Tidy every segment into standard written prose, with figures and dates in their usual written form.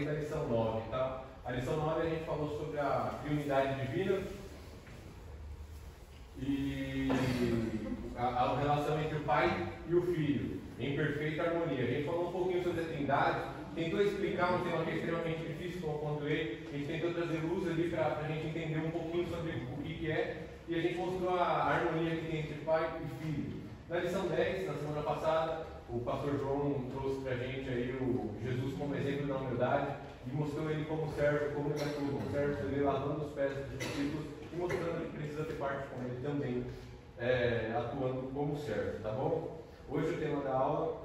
desde a lição 9, tá? A lição 9 a gente falou sobre a triunidade divina e a relação entre o Pai e o Filho, em perfeita harmonia. A gente falou um pouquinho sobre a Trindade, tentou explicar um tema que é extremamente difícil, como eu pontuei, a gente tentou trazer luz ali para a gente entender um pouquinho sobre o que é, e a gente mostrou a harmonia que tem entre Pai e Filho. Na lição 10, na semana passada, o pastor João trouxe para a gente aí o Jesus como exemplo da humildade e mostrou ele como servo, como ele atua como servo, ele lavando os pés dos discípulos e mostrando que precisa ter parte com ele também, atuando como servo, tá bom? Hoje o tema da aula,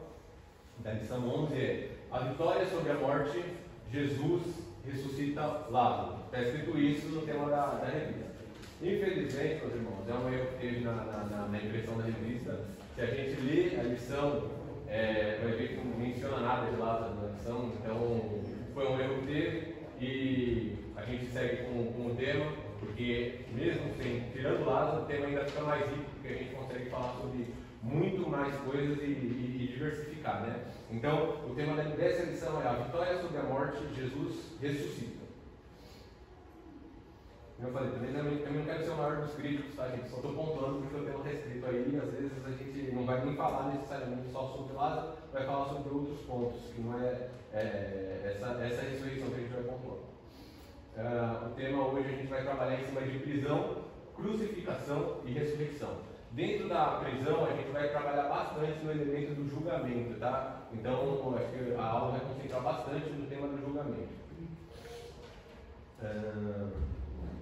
da lição 11 é a vitória sobre a morte, Jesus ressuscita Lázaro. Está escrito isso no tema da revista. Infelizmente, meus irmãos, é um erro que teve na impressão da revista. Se a gente lê a lição, vai ver que não menciona nada de Lázaro na lição, então foi um erro que teve e a gente segue com o tema, porque mesmo tirando Lázaro, o tema ainda fica mais rico, porque a gente consegue falar sobre muito mais coisas e diversificar, né? Então, o tema dessa lição é a vitória sobre a morte, Jesus ressuscita. Como eu falei, também não quero ser o maior dos críticos, tá, gente? Só estou pontuando porque o tema está escrito aí e às vezes a gente não vai nem falar necessariamente só sobre Lázaro, vai falar sobre outros pontos, que não é essa ressurreição que a gente vai pontuar. O tema hoje a gente vai trabalhar em cima de prisão, crucificação e ressurreição. Dentro da prisão, a gente vai trabalhar bastante no elemento do julgamento, tá? Então, acho que a aula vai concentrar bastante no tema do julgamento.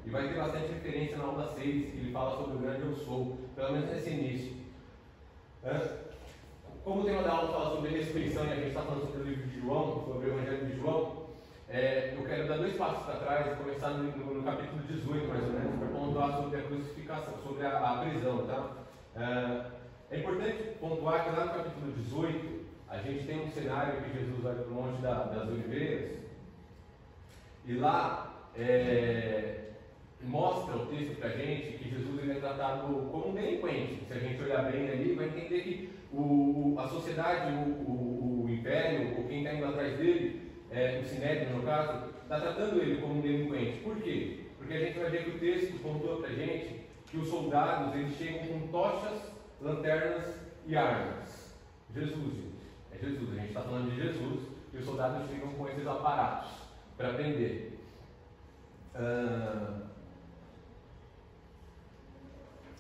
E vai ter bastante referência na aula 6, que ele fala sobre o grande eu sou, pelo menos nesse início. Como o tema da aula fala sobre ressurreição e a gente está falando sobre o livro de João, sobre o Evangelho de João, eu quero dar 2 passos para trás e começar no capítulo 18, mais ou menos, para pontuar sobre a crucificação, sobre a prisão, tá? É importante pontuar que lá no capítulo 18, a gente tem um cenário que Jesus vai para o Monte das Oliveiras, e lá mostra o texto para a gente que Jesus ele é tratado como um delinquente. Se a gente olhar bem ali, vai entender que a sociedade, o império, ou quem está indo atrás dele, o Sinédrio no caso, está tratando ele como um delinquente. Por quê? Porque a gente vai ver que o texto pontua para a gente que os soldados eles chegam com tochas, lanternas e armas. Jesus, gente. É Jesus, a gente está falando de Jesus, e os soldados chegam com esses aparatos para prender.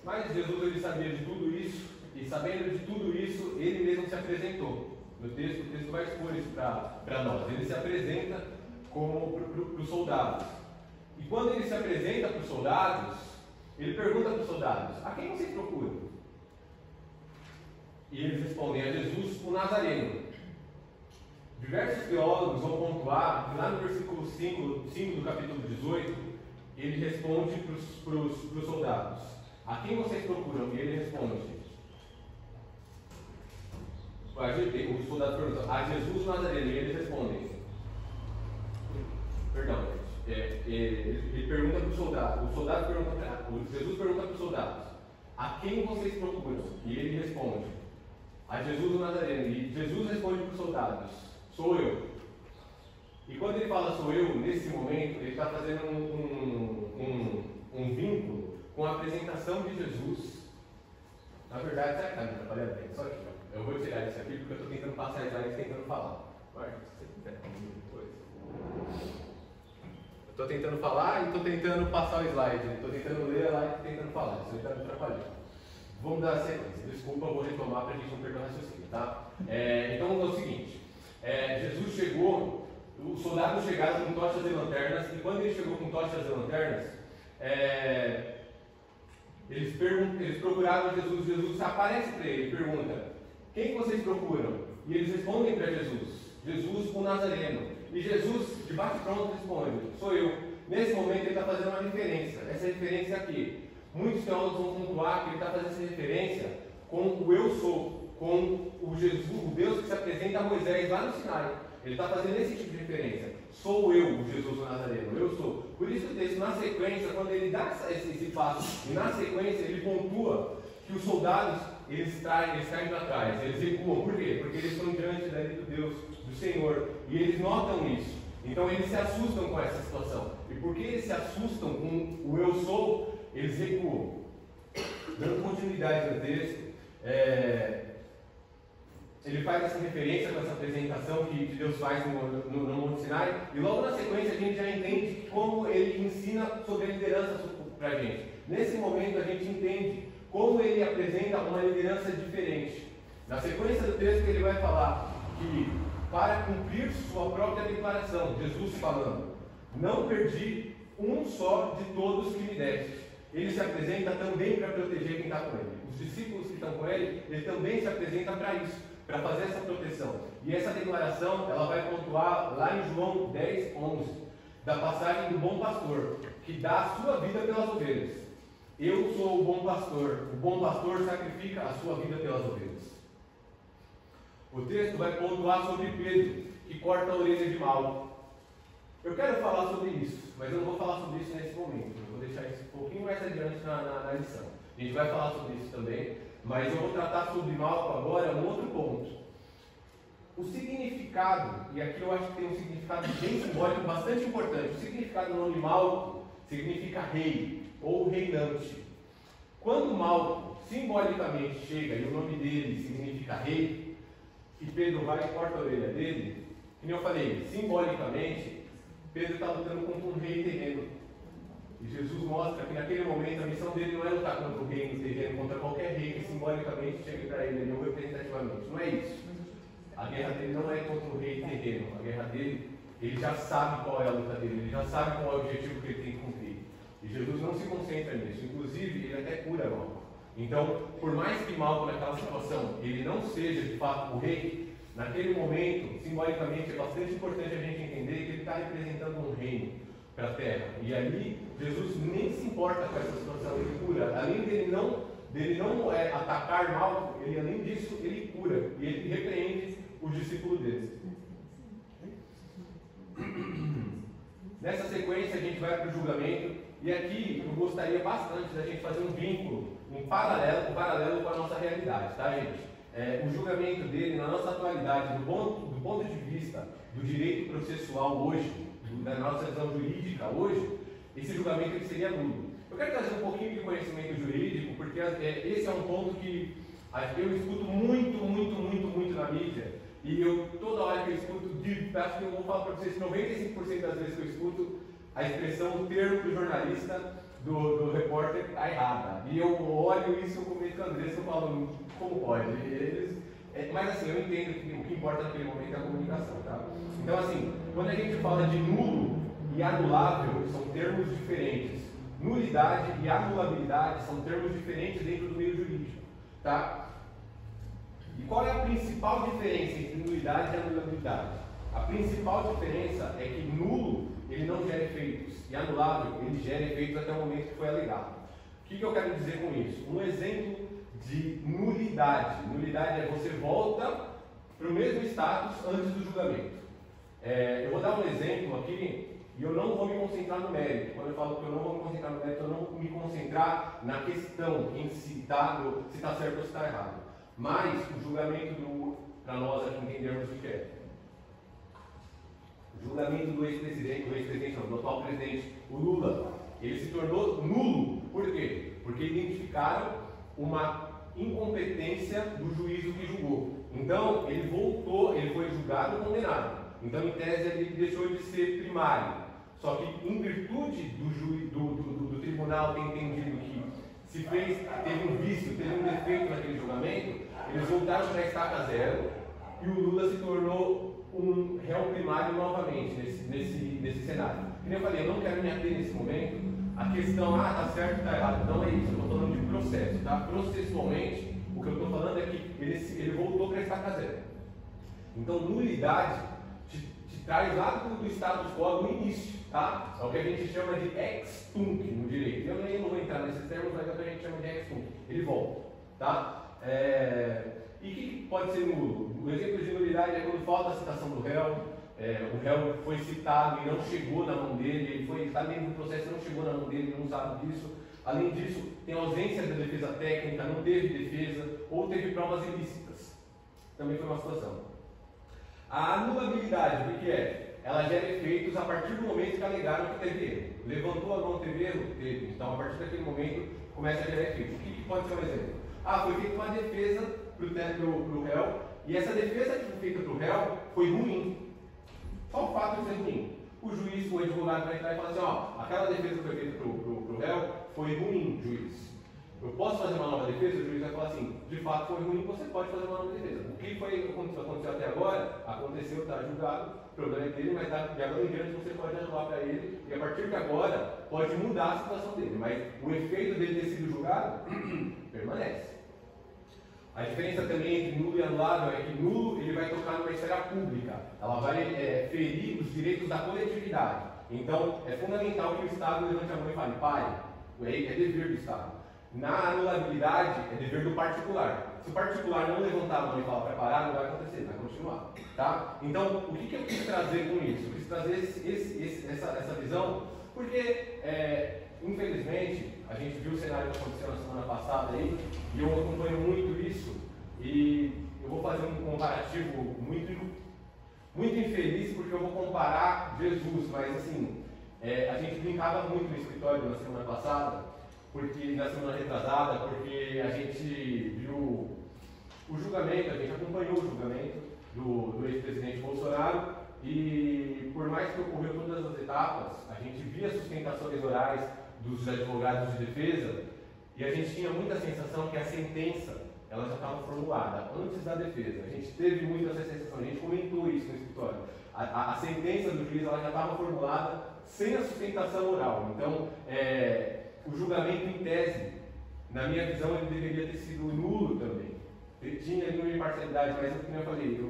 Mas Jesus ele sabia de tudo isso, e sabendo de tudo isso, ele mesmo se apresentou. No texto, o texto vai expor isso para nós. Ele se apresenta como para os soldados. E quando ele se apresenta para os soldados, ele pergunta para os soldados: a quem vocês procuram? E eles respondem: a Jesus, o Nazareno. Diversos teólogos vão pontuar que lá no versículo 5 do capítulo 18, ele responde para os soldados: a quem vocês procuram? E ele responde: os soldados perguntam: a Jesus o Nazareno. E eles respondem: perdão, ele pergunta para os soldados, Jesus pergunta para os soldados: a quem vocês procuram? E ele responde: a Jesus o Nazareno. E Jesus responde para os soldados: sou eu. E quando ele fala sou eu, nesse momento, ele está fazendo um vínculo com a apresentação de Jesus. Na verdade, será que está me atrapalhando bem? Só aqui, ó. Eu vou tirar isso aqui porque eu estou tentando passar slides tentando falar. Vai, se você quiser, depois. Eu estou tentando falar e estou tentando passar o slide. Estou tentando ler a live e tentando falar. Isso está me atrapalhando. Vamos dar a sequência. Desculpa, eu vou retomar para a gente não perder o raciocínio, tá? Então é o seguinte: Jesus chegou, os soldados chegaram com tochas e lanternas, e quando ele chegou com tochas e lanternas, eles procuraram Jesus. Jesus aparece para ele e pergunta: quem vocês procuram? E eles respondem para Jesus: Jesus o Nazareno. E Jesus, de bate-pronto, responde: sou eu. Nesse momento ele está fazendo uma referência. Essa referência aqui, muitos teólogos vão pontuar que ele está fazendo essa referência com o eu sou, com o Jesus, o Deus que se apresenta a Moisés lá no Sinai. Ele está fazendo esse tipo de referência. Sou eu, o Jesus o Nazareno, eu sou. Por isso o texto, na sequência, quando ele dá esse passo, e na sequência ele pontua que os soldados, eles caem para trás, eles recuam. Por quê? Porque eles estão diante da lei do Deus, do Senhor, e eles notam isso. Então eles se assustam com essa situação. E porque eles se assustam com o eu sou, eles recuam. Dando continuidade no texto, ele faz essa referência com essa apresentação que Deus faz no Monte Sinai, e logo na sequência a gente já entende como ele ensina sobre a liderança para a gente. Nesse momento a gente entende como ele apresenta uma liderança diferente. Na sequência do texto ele vai falar que para cumprir sua própria declaração, Jesus falando, não perdi um só de todos que me deste. Ele se apresenta também para proteger quem está com ele. Os discípulos que estão com ele também se apresenta para isso, para fazer essa proteção. E essa declaração, ela vai pontuar lá em João 10, 11, da passagem do bom pastor, que dá a sua vida pelas ovelhas. Eu sou o bom pastor sacrifica a sua vida pelas ovelhas. O texto vai pontuar sobre Pedro, que corta a orelha de Malco. Eu quero falar sobre isso, mas eu não vou falar sobre isso nesse momento. Eu vou deixar isso um pouquinho mais adiante na lição. A gente vai falar sobre isso também, mas eu vou tratar sobre Malco agora, um outro ponto. O significado, e aqui eu acho que tem um significado bem simbólico, bastante importante. O significado do nome Malco significa rei, ou reinante. Quando Malco simbolicamente chega, e o nome dele significa rei, e Pedro vai e corta a orelha dele, como eu falei, simbolicamente, Pedro está lutando contra um rei terreno. E Jesus mostra que naquele momento a missão dele não é lutar contra o rei terreno, contra qualquer rei que simbolicamente chegue para ele, ou representativamente. Não é isso. A guerra dele não é contra o rei terreno. A guerra dele, ele já sabe qual é a luta dele, ele já sabe qual é o objetivo que ele tem que cumprir. E Jesus não se concentra nisso. Inclusive, ele até cura Malco. Então, por mais que Malco naquela situação, ele não seja de fato o rei, naquele momento, simbolicamente, é bastante importante a gente entender que ele está representando um reino para a terra. E ali, Jesus nem se importa com essa situação, ele cura. Além dele não atacar Malco, ele, além disso, ele cura. E ele repreende os discípulos dele. Nessa sequência, a gente vai para o julgamento. E aqui, eu gostaria bastante da gente fazer um vínculo, um paralelo com a nossa realidade, tá, gente? O julgamento dele, na nossa atualidade, do ponto de vista do direito processual hoje, da nossa visão jurídica hoje, esse julgamento ele seria nulo. Eu quero trazer um pouquinho de conhecimento jurídico, porque esse é um ponto que eu escuto muito na mídia, e toda hora que eu escuto, acho que eu vou falar para vocês, 95% das vezes que eu escuto, a expressão, o termo do jornalista, do repórter, está errada. E eu olho isso, eu comento com a Andressa, eu falo, como pode? Mas assim, eu entendo que o que importa naquele momento é a comunicação, tá? Então assim, quando a gente fala de nulo e anulável, são termos diferentes. Nulidade e anulabilidade são termos diferentes dentro do meio jurídico, tá? E qual é a principal diferença entre nulidade e anulabilidade? A principal diferença é que nulo, ele não gera efeitos, e anulável, ele gera efeitos até o momento que foi alegado. O que eu quero dizer com isso? Um exemplo de nulidade. Nulidade é você volta para o mesmo status antes do julgamento. Eu vou dar um exemplo aqui, e eu não vou me concentrar no mérito. Quando eu falo que eu não vou me concentrar no mérito, eu não vou me concentrar na questão em se está certo ou se está errado. Mas o julgamento para nós aqui entendermos o que é. O julgamento do ex-presidente, não, do atual presidente, o Lula, ele se tornou nulo. Por quê? Porque identificaram uma incompetência do juízo que julgou. Então, ele voltou, ele foi julgado e condenado. Então, em tese, ele deixou de ser primário. Só que, em virtude do tribunal ter entendido que teve um vício, teve um defeito naquele julgamento, eles voltaram para a estaca zero e o Lula se tornou um réu primário novamente nesse cenário. Como eu falei, eu não quero me ater nesse momento a questão, está certo, está errado. Não é isso, eu estou falando de processo, tá? Processualmente, o que eu estou falando é que ele voltou para a estaca zero. Então, nulidade te traz lá do status quo do início, tá? É o que a gente chama de ex tunc no direito. Eu nem vou entrar nesses termos, mas é o que a gente chama de ex tunc. Ele volta, tá? E o que pode ser nulo? O exemplo de nulidade é quando falta a citação do réu, o réu foi citado e não chegou na mão dele, ele está dentro do processo e não chegou na mão dele, ele não sabe disso. Além disso, tem ausência da defesa técnica, não teve defesa, ou teve provas ilícitas. Também foi uma situação. A anulabilidade, o que é? ela gera efeitos a partir do momento que alegaram que teve erro. Levantou a mão, teve erro? Teve. Então, a partir daquele momento, começa a gerar efeitos. O que pode ser um exemplo? Foi feita uma defesa para o réu, e essa defesa que foi feita para o réu foi ruim. Só o fato de ser ruim. O juiz, o advogado vai entrar e falar assim, aquela defesa que foi feita para o réu foi ruim, juiz. Eu posso fazer uma nova defesa? O juiz vai falar assim, de fato foi ruim, você pode fazer uma nova defesa. O que aconteceu até agora, aconteceu, está julgado, o problema é dele, mas de agora em diante você pode anular para ele, e a partir de agora pode mudar a situação dele, mas o efeito dele ter sido julgado permanece. A diferença também entre nulo e anulável é que nulo ele vai tocar numa esfera pública, ela vai ferir os direitos da coletividade. Então é fundamental que o Estado levante a mão e fale, pare, é dever do Estado. Na anulabilidade, é dever do particular. Se o particular não levantar a mão e falar para parar, não vai acontecer, vai continuar. Tá? Então, o que eu quis trazer com isso? Eu quis trazer essa visão, porque, infelizmente, a gente viu o cenário que aconteceu na semana passada aí, e eu acompanho muito isso, e eu vou fazer um comparativo muito infeliz, porque eu vou comparar Jesus, mas assim, a gente brincava muito no escritório na semana passada, na semana retrasada, porque a gente viu o julgamento, a gente acompanhou o julgamento do ex-presidente Bolsonaro, e por mais que ocorreu todas as etapas, a gente via sustentações orais dos advogados de defesa, e a gente tinha muita sensação que a sentença ela já estava formulada antes da defesa. A gente teve muito essa sensação, a gente comentou isso no escritório. A sentença do juiz ela já estava formulada sem a sustentação oral. Então, o julgamento em tese, na minha visão, ele deveria ter sido nulo também. Ele tinha ali uma imparcialidade, mas como eu falei,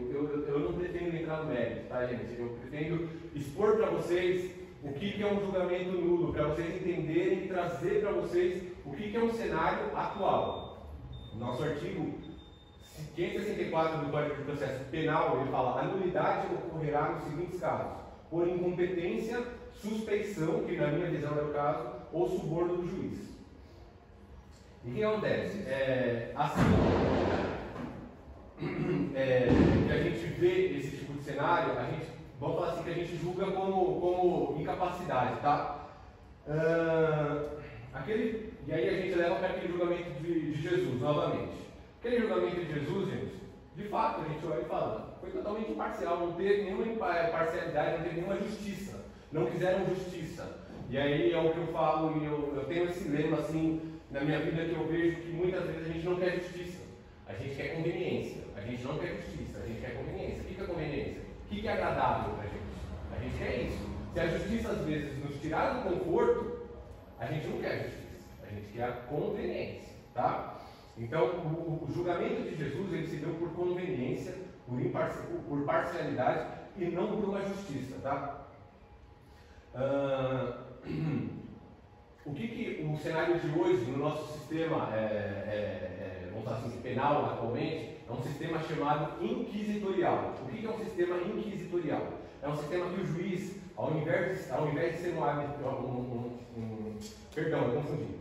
eu não pretendo entrar no mérito, tá, gente? Eu pretendo expor para vocês o que é um julgamento nulo, para vocês entenderem e trazer para vocês o que é um cenário atual. Nosso artigo 564 do Código de Processo Penal, ele fala: a nulidade ocorrerá nos seguintes casos: por incompetência, suspeição, que na minha visão é o caso, ou suborno do juiz. E o que acontece? Assim que a gente vê esse tipo de cenário, vamos falar assim, que a gente julga como incapacidade, tá? E aí a gente leva para aquele julgamento de Jesus, novamente. Aquele julgamento de Jesus, gente, de fato, a gente olha e fala, foi totalmente imparcial, não teve nenhuma parcialidade, não teve nenhuma justiça, não quiseram justiça. E aí é o que eu falo, e eu tenho esse lema assim, na minha vida, que eu vejo que muitas vezes a gente não quer justiça, a gente quer conveniência, a gente não quer justiça, a gente quer conveniência. O que é conveniência? O que é agradável para a gente? A gente quer isso. Se a justiça às vezes nos tirar do conforto, a gente não quer justiça. A gente quer a conveniência, tá? Então, o julgamento de Jesus, ele se deu por conveniência, por parcialidade e não por uma justiça, tá? O que o cenário de hoje no nosso sistema, vamos falar assim, penal atualmente, é um sistema chamado inquisitorial. O que é um sistema inquisitorial? É um sistema que o juiz, ao invés de ser um árbitro, perdão, eu confundi.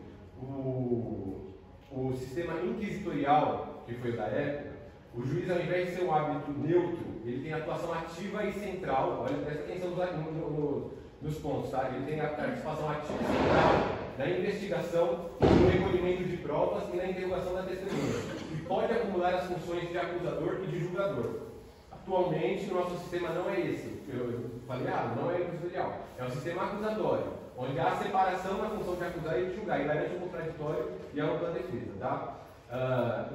O sistema inquisitorial, que foi o da época, o juiz, ao invés de ser um árbitro neutro, ele tem atuação ativa e central. Olha, presta atenção nos pontos, tá? Ele tem a participação ativa e central na investigação, no recolhimento de provas e na interrogação da testemunha. E pode acumular as funções de acusador e de julgador. Atualmente, o nosso sistema não é esse. Eu falei, não é inquisitorial. É um sistema acusatório, onde há separação na função de acusar e de julgar, e garante o contraditório e a ampla defesa, tá?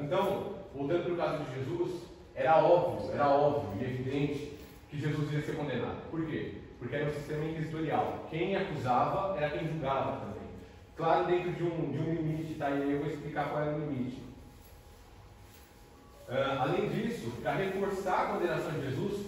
Então, voltando para o caso de Jesus, era óbvio e evidente que Jesus ia ser condenado. Por quê? Porque era um sistema inquisitorial. Quem acusava era quem julgava também. Claro, dentro de um limite, tá? E aí eu vou explicar qual era o limite. Além disso, para reforçar a condenação de Jesus,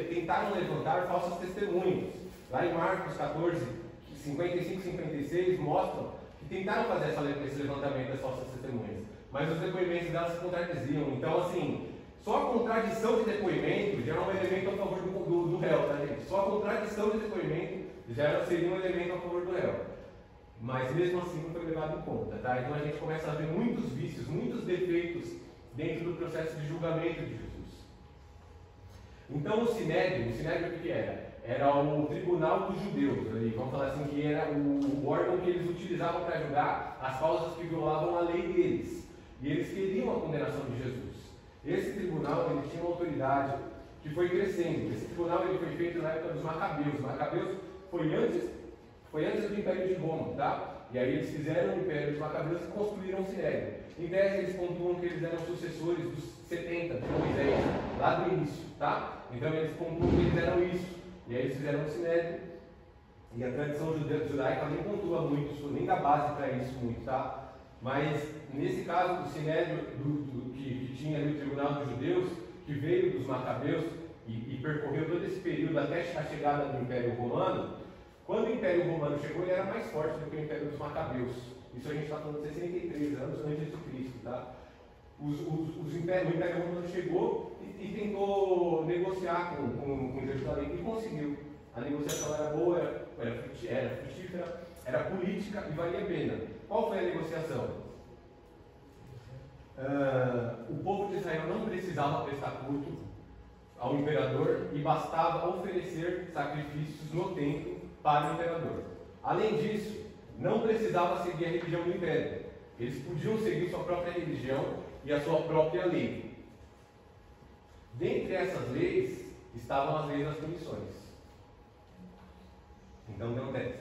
tentaram levantar falsos testemunhos. Lá em Marcos 14, 55 e 56, mostram que tentaram fazer esse levantamento das falsas testemunhas, mas os depoimentos delas se contradiziam. Então, assim, só a contradição de depoimento já é um elemento a favor do réu, tá, gente? Só a contradição de depoimento já seria um elemento a favor do réu. Mas mesmo assim não foi levado em conta, tá? Então a gente começa a ver muitos vícios, muitos defeitos dentro do processo de julgamento de Jesus. Então o Sinédrio o que era? era o tribunal dos judeus, ali, vamos falar assim, que era o órgão que eles utilizavam para julgar as causas que violavam a lei deles. E eles queriam a condenação de Jesus. Esse tribunal ele tinha uma autoridade que foi crescendo. Esse tribunal ele foi feito na época dos Macabeus. Os Macabeus foi antes do Império de Roma, tá? E aí eles fizeram o Império dos Macabeus e construíram o Sinédrio. Em tese eles pontuam que eles eram sucessores dos 70 de Moisés, lá do início, tá? Então eles pontuam que eles eram isso. E aí eles fizeram o Sinédrio. E a tradição judaica nem pontua muito isso, nem dá base para isso muito, tá? Mas nesse caso do Sinédrio, que tinha ali o Tribunal dos Judeus, que veio dos Macabeus e percorreu todo esse período até a chegada do Império Romano, quando o Império Romano chegou, ele era mais forte do que o Império dos Macabeus. Isso a gente está falando de 63 anos antes de Cristo, tá? O Império Romano chegou e tentou negociar com Jerusalém e conseguiu. A negociação era boa, era frutífera, era política e valia a pena. Qual foi a negociação? O povo de Israel não precisava prestar culto ao imperador e bastava oferecer sacrifícios no templo para o imperador. Além disso, não precisava seguir a religião do império. Eles podiam seguir sua própria religião e a sua própria lei. Dentre essas leis estavam as leis das punições. Então, o que acontece?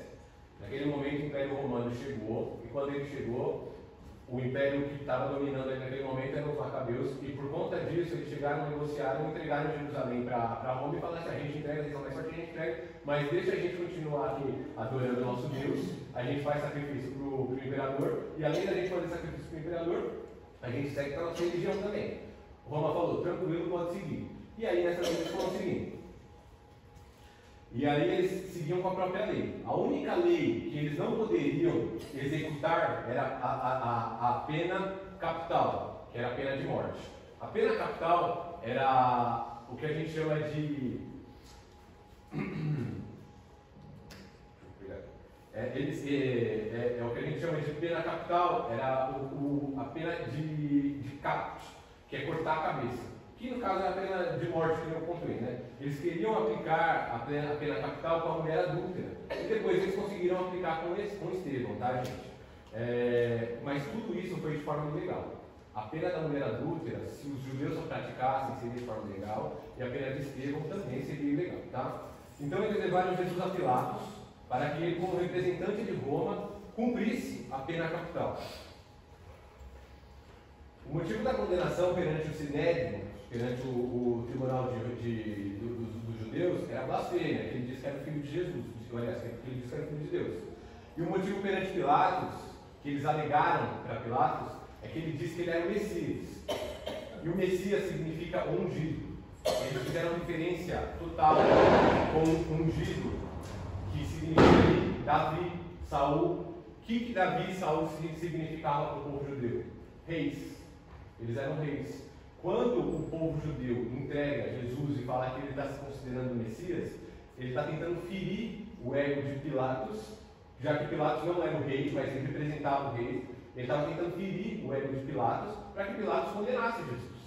Naquele momento, o Império Romano chegou, e quando ele chegou, o império que estava dominando ali naquele momento eram os Macabeus, e por conta disso, eles chegaram, negociaram, entregaram Jerusalém para Roma e falaram assim: a gente entrega, eles são mais fortes, a gente entrega, mas deixa a gente continuar aqui adorando o nosso Deus, a gente faz sacrifício para o imperador, e além da gente fazer sacrifício para o imperador, a gente segue para a nossa religião também. Roma falou: tranquilo, pode seguir. E aí, nessa vez, eles foram seguindo. E aí eles seguiam com a própria lei. A única lei que eles não poderiam executar era a pena capital, que era a pena de morte. A pena capital era o que a gente chama de... o que a gente chama de pena capital, era a pena de caput, que é cortar a cabeça. Que no caso é a pena de morte que eu pontuei, né? Eles queriam aplicar a pena capital com a mulher adúltera. E depois eles conseguiram aplicar com Estevão, tá, gente? Mas tudo isso foi de forma ilegal. A pena da mulher adúltera, se os judeus a praticassem, seria de forma ilegal, e a pena de Estevão também seria ilegal, tá? Então eles levaram Jesus a Pilatos para que ele, como representante de Roma, cumprisse a pena capital. O motivo da condenação perante o Sinédrio, perante o tribunal dos judeus, era a blasfêmia, que ele disse que era o filho de Jesus, que ele disse que era o filho de Deus. E o motivo perante Pilatos, que eles alegaram para Pilatos, é que ele disse que ele era o Messias. E o Messias significa ungido. Eles fizeram referência total com ungido, que significa Davi, Saul. O que Davi e Saul significavam para o povo judeu? Reis. Eles eram reis. Quando o povo judeu entrega Jesus e fala que ele está se considerando Messias, ele está tentando ferir o ego de Pilatos, já que Pilatos não era o rei, mas ele representava o rei. Ele estava tentando ferir o ego de Pilatos para que Pilatos condenasse Jesus.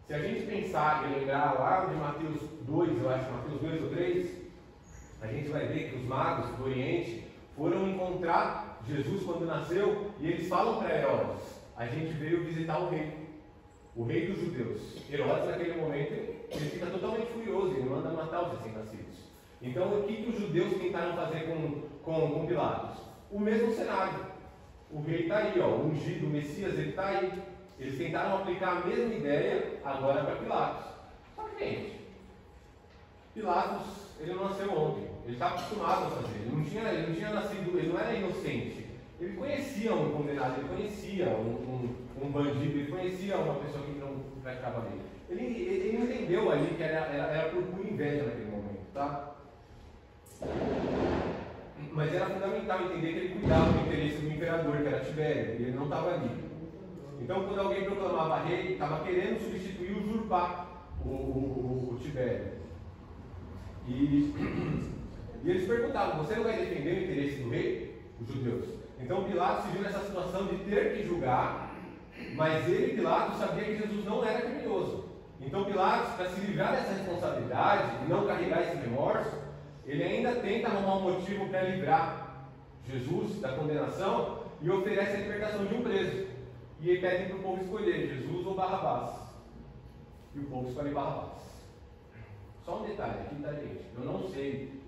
Se a gente pensar e lembrar lá de Mateus 2, eu acho, Mateus 2 ou 3, a gente vai ver que os magos do Oriente foram encontrar Jesus quando nasceu e eles falam para Herodes: a gente veio visitar o rei dos judeus. Herodes, naquele momento, ele fica totalmente furioso, ele manda matar os recém-nascidos. Então, o que os judeus tentaram fazer com Pilatos? O mesmo cenário. O rei está aí, ó, o ungido, o Messias, ele está aí. Eles tentaram aplicar a mesma ideia agora para Pilatos. Só que, gente, Pilatos, ele não nasceu ontem. Ele está acostumado a fazer. Ele não tinha nascido, ele não era inocente. Ele conhecia um condenado, ele conhecia um bandido, ele conhecia uma pessoa que não praticava lei. Ele entendeu ali que era por pura inveja naquele momento, tá? Mas era fundamental entender que ele cuidava do interesse do imperador, que era Tibério, e ele não estava ali. Então, quando alguém proclamava rei, estava querendo substituir, usurpar o Tibério. E eles perguntavam: você não vai defender o interesse do rei? Os judeus. Então Pilatos se viu nessa situação de ter que julgar, mas ele, Pilatos, sabia que Jesus não era criminoso. Então Pilatos, para se livrar dessa responsabilidade e não carregar esse remorso, ele ainda tenta arrumar um motivo para livrar Jesus da condenação e oferece a libertação de um preso. E ele pede para o povo escolher Jesus ou Barrabás. E o povo escolhe Barrabás. Só um detalhe aqui, tá, gente? Eu não sei,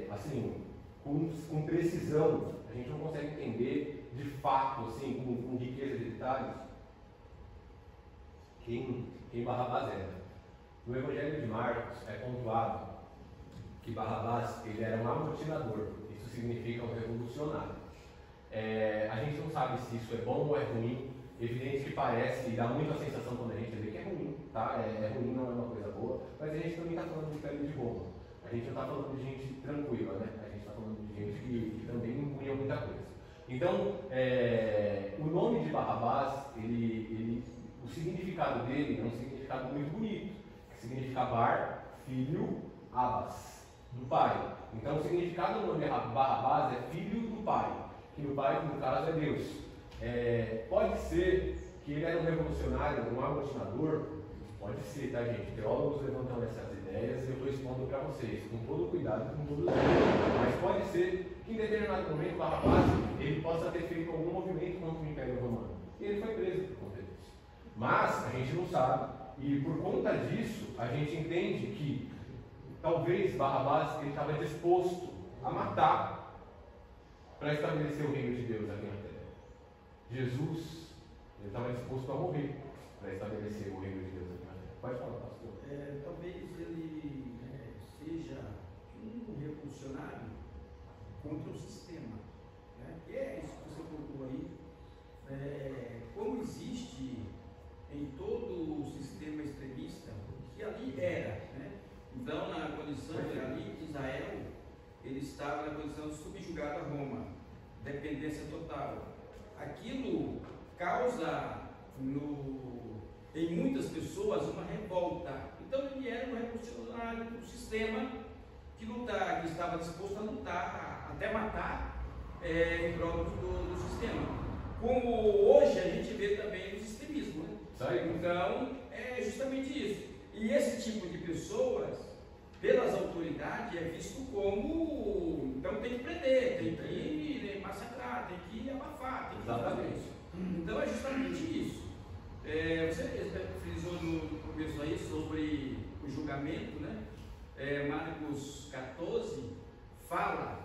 assim, com precisão, a gente não consegue entender de fato, assim, com riqueza de detalhes, quem Barrabás era. No Evangelho de Marcos é pontuado que Barrabás ele era um amotinador. Isso significa um revolucionário. A gente não sabe se isso é bom ou é ruim. Evidente que parece e dá muito a sensação quando a gente vê que é ruim, tá? É ruim, não é uma coisa boa, mas a gente também está falando de pele de Roma. A gente não está falando de gente tranquila, né? A gente está falando de gente que também impunha muita coisa. Então, o nome de Barrabás, o significado dele é um significado muito bonito, que significa Bar, filho, Abbas, do pai. Então, o significado do nome Barrabás é filho do pai, que o pai, no caso, é Deus. Pode ser que ele era um revolucionário, um amotinador, pode ser, tá, gente? Teólogos levantam essas ideias e eu estou expondo para vocês, com todo cuidado e com todo cuidado. Mas pode ser que em determinado momento Barrabás ele possa ter feito algum movimento contra o Império Romano. E ele foi preso por conta disso. Mas a gente não sabe. E por conta disso, a gente entende que talvez Barrabás ele estava disposto a matar para estabelecer o reino de Deus aqui na terra. Jesus, ele estava disposto a morrer para estabelecer o reino de Deus aqui na terra. Pode falar, pastor. Talvez ele seja um revolucionário contra o sistema. Né? E é isso que você colocou aí. Como existe em todo o sistema extremista, que ali era. Né? Então, na condição ali de Israel, ele estava na condição de subjugado a Roma, dependência total. Aquilo causa em muitas pessoas uma revolta. Então ele era um revolucionário do sistema que estava disposto a lutar, até matar em prol do sistema. Como hoje a gente vê também no sistemismo. Né? Então é justamente isso. E esse tipo de pessoas, pelas autoridades, é visto como, então tem que prender, tem que massacrar, tem que abafar, tem que fazer isso. Então é justamente isso. Você frisou no começo aí sobre o julgamento, né? Marcos 14 fala,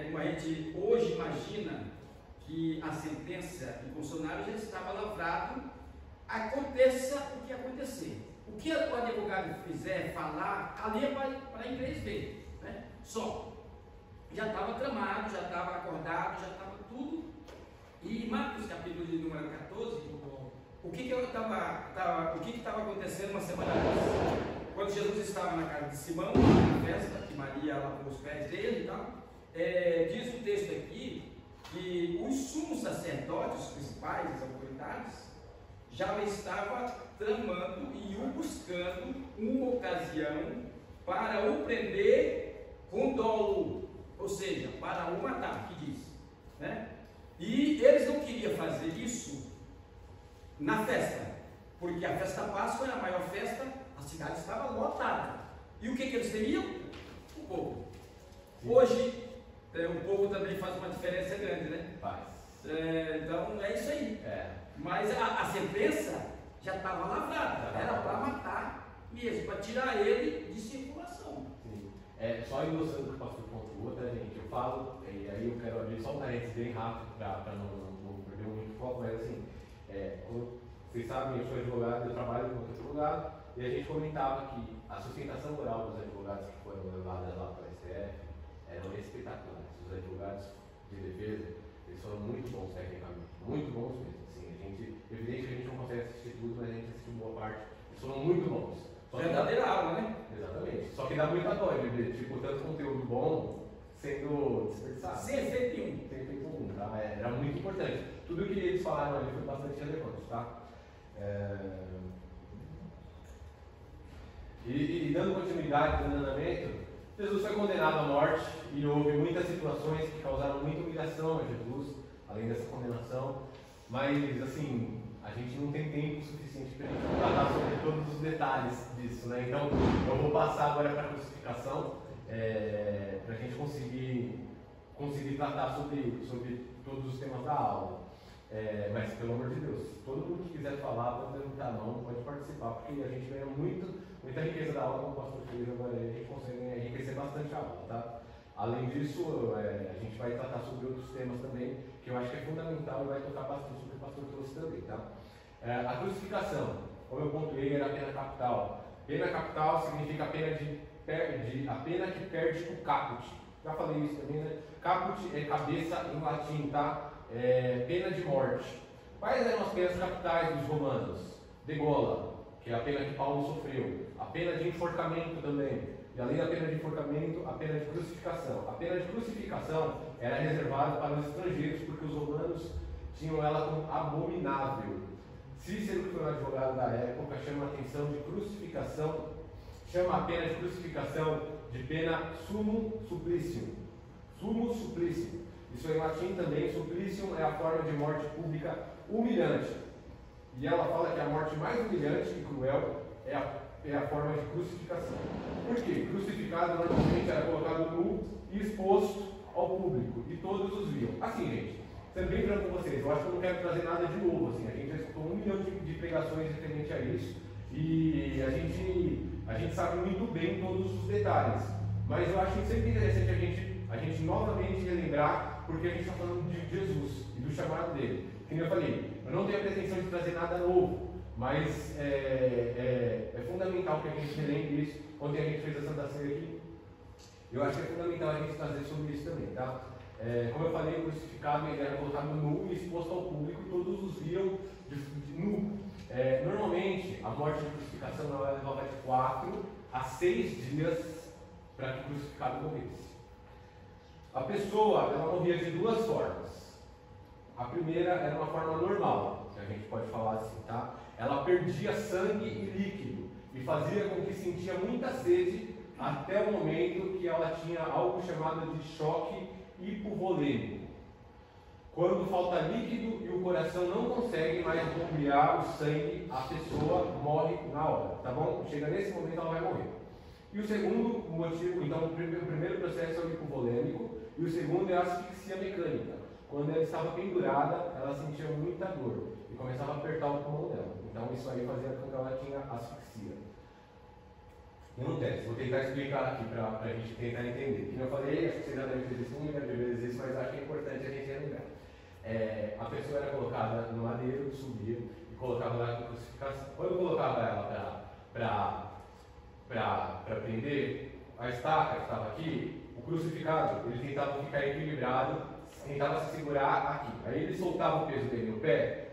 como a gente hoje imagina que a sentença de Bolsonaro já estava lavrado, aconteça o que acontecer. O que o advogado fizer, falar, ali é para a igreja ver, né? Só. Já estava tramado, já estava acordado, já estava tudo. E Marcos capítulo de número 14, o que estava acontecendo uma semana antes? Quando Jesus estava na casa de Simão, na festa, que Maria lavou os pés dele e tal, diz o texto aqui que os sumos sacerdotes, os principais, as autoridades, já estava tramando e o buscando uma ocasião para o prender com dolo, ou seja, para o matar, que diz, né? E eles não queriam fazer isso na festa, porque a festa da Páscoa era a maior festa, a cidade estava lotada. E o que eles teriam? O povo. Sim. Hoje, o povo também faz uma diferença grande, né? Faz. Então é isso aí. Mas a sentença já estava lavrada, era para matar mesmo, para tirar ele de circulação. Sim. Só ilustrando o que o pastor pontuou, tá, gente? Eu falo, e aí eu quero abrir só um parênteses bem rápido para não perder muito foco, mas assim, como vocês sabem, eu sou advogado, eu trabalho como advogado, e a gente comentava que a sustentação moral dos advogados que foram levadas lá para o STF eram espetaculares. Os advogados de defesa, eles foram muito bons tecnicamente, muito bons mesmo. Evidente que a gente não consegue assistir tudo, mas a gente assistiu boa parte. Eles foram muito bons. Verdadeira aula, né? Exatamente. Só que dá muita dó de ver, tipo, tanto conteúdo bom sendo desperdiçado. Sem efeito nenhum. Sem efeito nenhum, tá? Era muito importante. Tudo que eles falaram ali foi bastante relevante, tá? E dando continuidade no andamento, Jesus foi condenado à morte e houve muitas situações que causaram muita humilhação a Jesus, além dessa condenação. Mas, assim, a gente não tem tempo suficiente para falar sobre todos os detalhes disso, né? Então, eu vou passar agora para a crucificação, para a gente conseguir tratar sobre todos os temas da aula. Mas, pelo amor de Deus, todo mundo que quiser falar, pode levantar a mão, pode participar, porque a gente ganha muita riqueza da aula, como o pastor fez agora, a gente consegue enriquecer bastante a aula, tá? Além disso, a gente vai tratar sobre outros temas também, que eu acho que é fundamental e vai tocar bastante sobre o pastor trouxe também, tá? A crucificação, como eu pontuei, era a pena capital. Pena capital significa a pena que perde o caput. Já falei isso também, né? Caput é cabeça em latim, tá? Pena de morte. Quais eram as penas capitais dos romanos? Degola, que é a pena que Paulo sofreu. A pena de enforcamento também. E além da pena de enforcamento, a pena de crucificação. A pena de crucificação era reservada para os estrangeiros, porque os romanos tinham ela como abominável. Cícero, que foi um advogado da época, chama a atenção de crucificação, chama a pena de crucificação de pena summum supplicium. Summum supplicium. Isso em latim também, supplicium é a forma de morte pública humilhante. E ela fala que a morte mais humilhante e cruel é a forma de crucificação. Por quê? Crucificado normalmente era colocado nu e exposto ao público, e todos os viam. Assim, gente, sendo bem franco com vocês, eu acho que eu não quero trazer nada de novo, assim, a gente já escutou 1 milhão de pregações referente a isso, e a gente sabe muito bem todos os detalhes, mas eu acho sempre interessante a gente novamente relembrar, porque a gente está falando de Jesus e do chamado dele. Como eu falei, eu não tenho a pretensão de trazer nada novo, mas é fundamental que a gente relembre isso. Ontem a gente fez a Santa Ceia aqui, eu acho que é fundamental a gente trazer sobre isso também, tá? Como eu falei, o crucificado ele era colocado nu e exposto ao público, e todos os viam de nu. Normalmente, a morte de crucificação ela levava de 4 a 6 dias para que o crucificado morresse. A pessoa ela morria de 2 formas. A primeira era uma forma normal, que a gente pode falar assim, tá? Ela perdia sangue e líquido e fazia com que sentia muita sede até o momento que ela tinha algo chamado de choque hipovolêmico. Quando falta líquido e o coração não consegue mais bombear o sangue, a pessoa morre na hora, tá bom? Chega nesse momento, ela vai morrer. E o segundo motivo, então, o primeiro processo é o hipovolêmico, e o segundo é a asfixia mecânica. Quando ela estava pendurada, ela sentia muita dor e começava a apertar o pulmão dela. Então, isso aí fazia com que ela tinha asfixia. Não teste, vou tentar explicar aqui para a gente tentar entender. Como eu falei, acho que vocês já devem ter visto 1 milhão de vezes isso, mas acho que é importante a gente lembrar. A pessoa era colocada no madeiro, subia e colocava lá com crucificação. Quando colocava ela para prender a estaca que estava aqui, o crucificado ele tentava ficar equilibrado, tentava se segurar aqui. Aí ele soltava o peso dele no pé,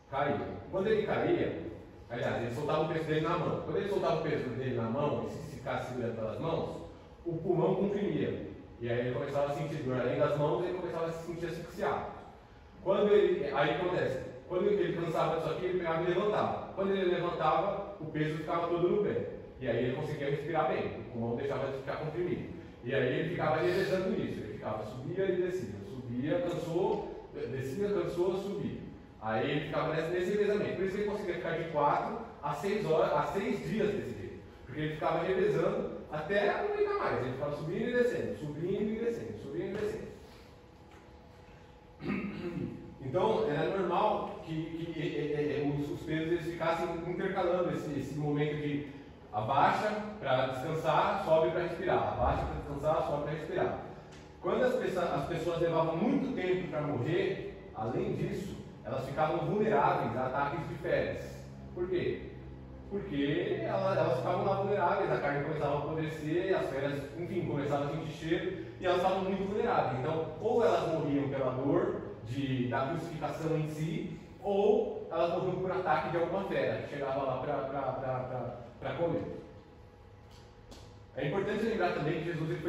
caía. Quando ele caía, aliás, ele soltava o peso dele na mão. Quando ele soltava o peso dele na mão e se ficasse segurando pelas mãos, o pulmão comprimia. E aí ele começava a sentir dor além das mãos, ele começava a se sentir asfixiado. Aí acontece, quando ele cansava disso aqui, ele pegava e levantava. Quando ele levantava, o peso ficava todo no pé. E aí ele conseguia respirar bem, o pulmão deixava de ficar comprimido. E aí ele ficava revezando nisso, ele ficava, subia e descia, subia, cansou, descia, cansou, subia. Aí ele ficava nesse revezamento. Por isso que ele conseguia ficar de 4 a 6 dias desse jeito. Porque ele ficava revezando até não aguentar mais. Ele ficava subindo e descendo, subindo e descendo, subindo e descendo. Então, era normal que os pesos eles ficassem intercalando esse momento de abaixa para descansar, sobe para respirar, abaixa para descansar, sobe para respirar. Quando as pessoas levavam muito tempo para morrer, além disso, elas ficavam vulneráveis a ataques de febres. Por quê? Porque elas ficavam lá vulneráveis, a carne começava a apodrecer, as febres, enfim, começavam a sentir cheiro, e elas estavam muito vulneráveis. Então, ou elas morriam pela dor da crucificação em si, ou elas morriam por ataque de alguma fera que chegava lá para comer. É importante lembrar também que Jesus ele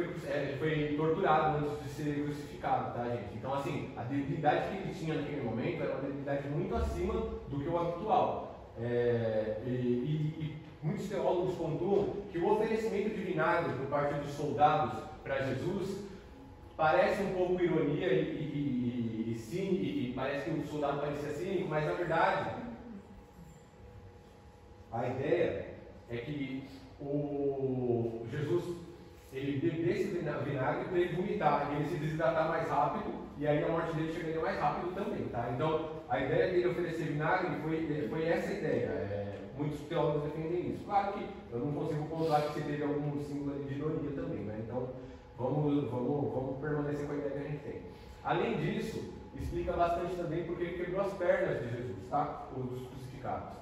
foi torturado antes de ser crucificado, tá, gente? Então, assim, a debilidade que ele tinha naquele momento era uma debilidade muito acima do que o habitual. E muitos teólogos pontuam que o oferecimento de vinagre por parte dos soldados para Jesus parece um pouco ironia e parece que o soldado parecia cínico, mas na verdade a ideia é que o Jesus ele bebesse vinagre para ele vomitar, e ele se desidratar mais rápido, e aí a morte dele chegaria mais rápido também, tá? Então, a ideia dele oferecer vinagre foi essa ideia. Muitos teólogos defendem isso. Claro que eu não consigo contar que você teve algum símbolo de ironia também, né? Então, vamos permanecer com a ideia que a gente tem. Além disso, explica bastante também porque ele quebrou as pernas de Jesus, tá? Os crucificados.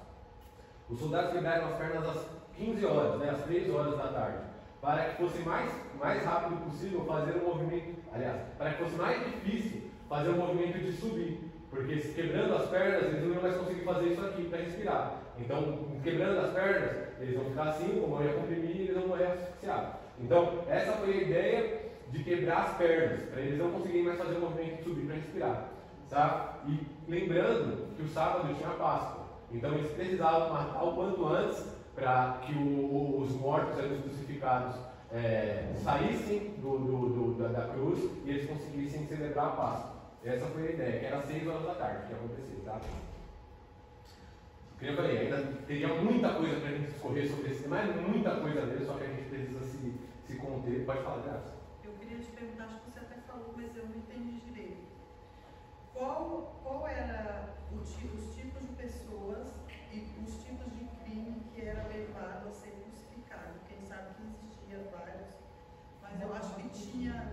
Os soldados quebraram as pernas às 15 horas, né? Às 3 horas da tarde. Para que fosse mais rápido possível fazer o movimento, aliás, para que fosse mais difícil fazer o movimento de subir, porque quebrando as pernas eles não iam mais conseguir fazer isso aqui para respirar. Então, quebrando as pernas, eles vão ficar assim, o pulmão ia comprimir e eles vão morrer asfixiados. Então, essa foi a ideia de quebrar as pernas, para eles não conseguirem mais fazer o movimento de subir para respirar. Tá? E lembrando que o sábado tinha a Páscoa, então eles precisavam matar o quanto antes para que os mortos, os crucificados, saíssem da cruz e eles conseguissem celebrar a Páscoa. Essa foi a ideia, que era às 6 horas da tarde que ia acontecer, tá? Como eu falei, ainda teria muita coisa para a gente discorrer sobre esse tema, muita coisa mesmo, só que a gente precisa se conter. Pode falar, Graça. Eu queria te perguntar, acho que você até falou, mas eu não entendi direito. Qual era os tipos de pessoas e os tipos de crime que era levado a ser crucificado? Quem sabe que existia vários, mas eu acho que tinha,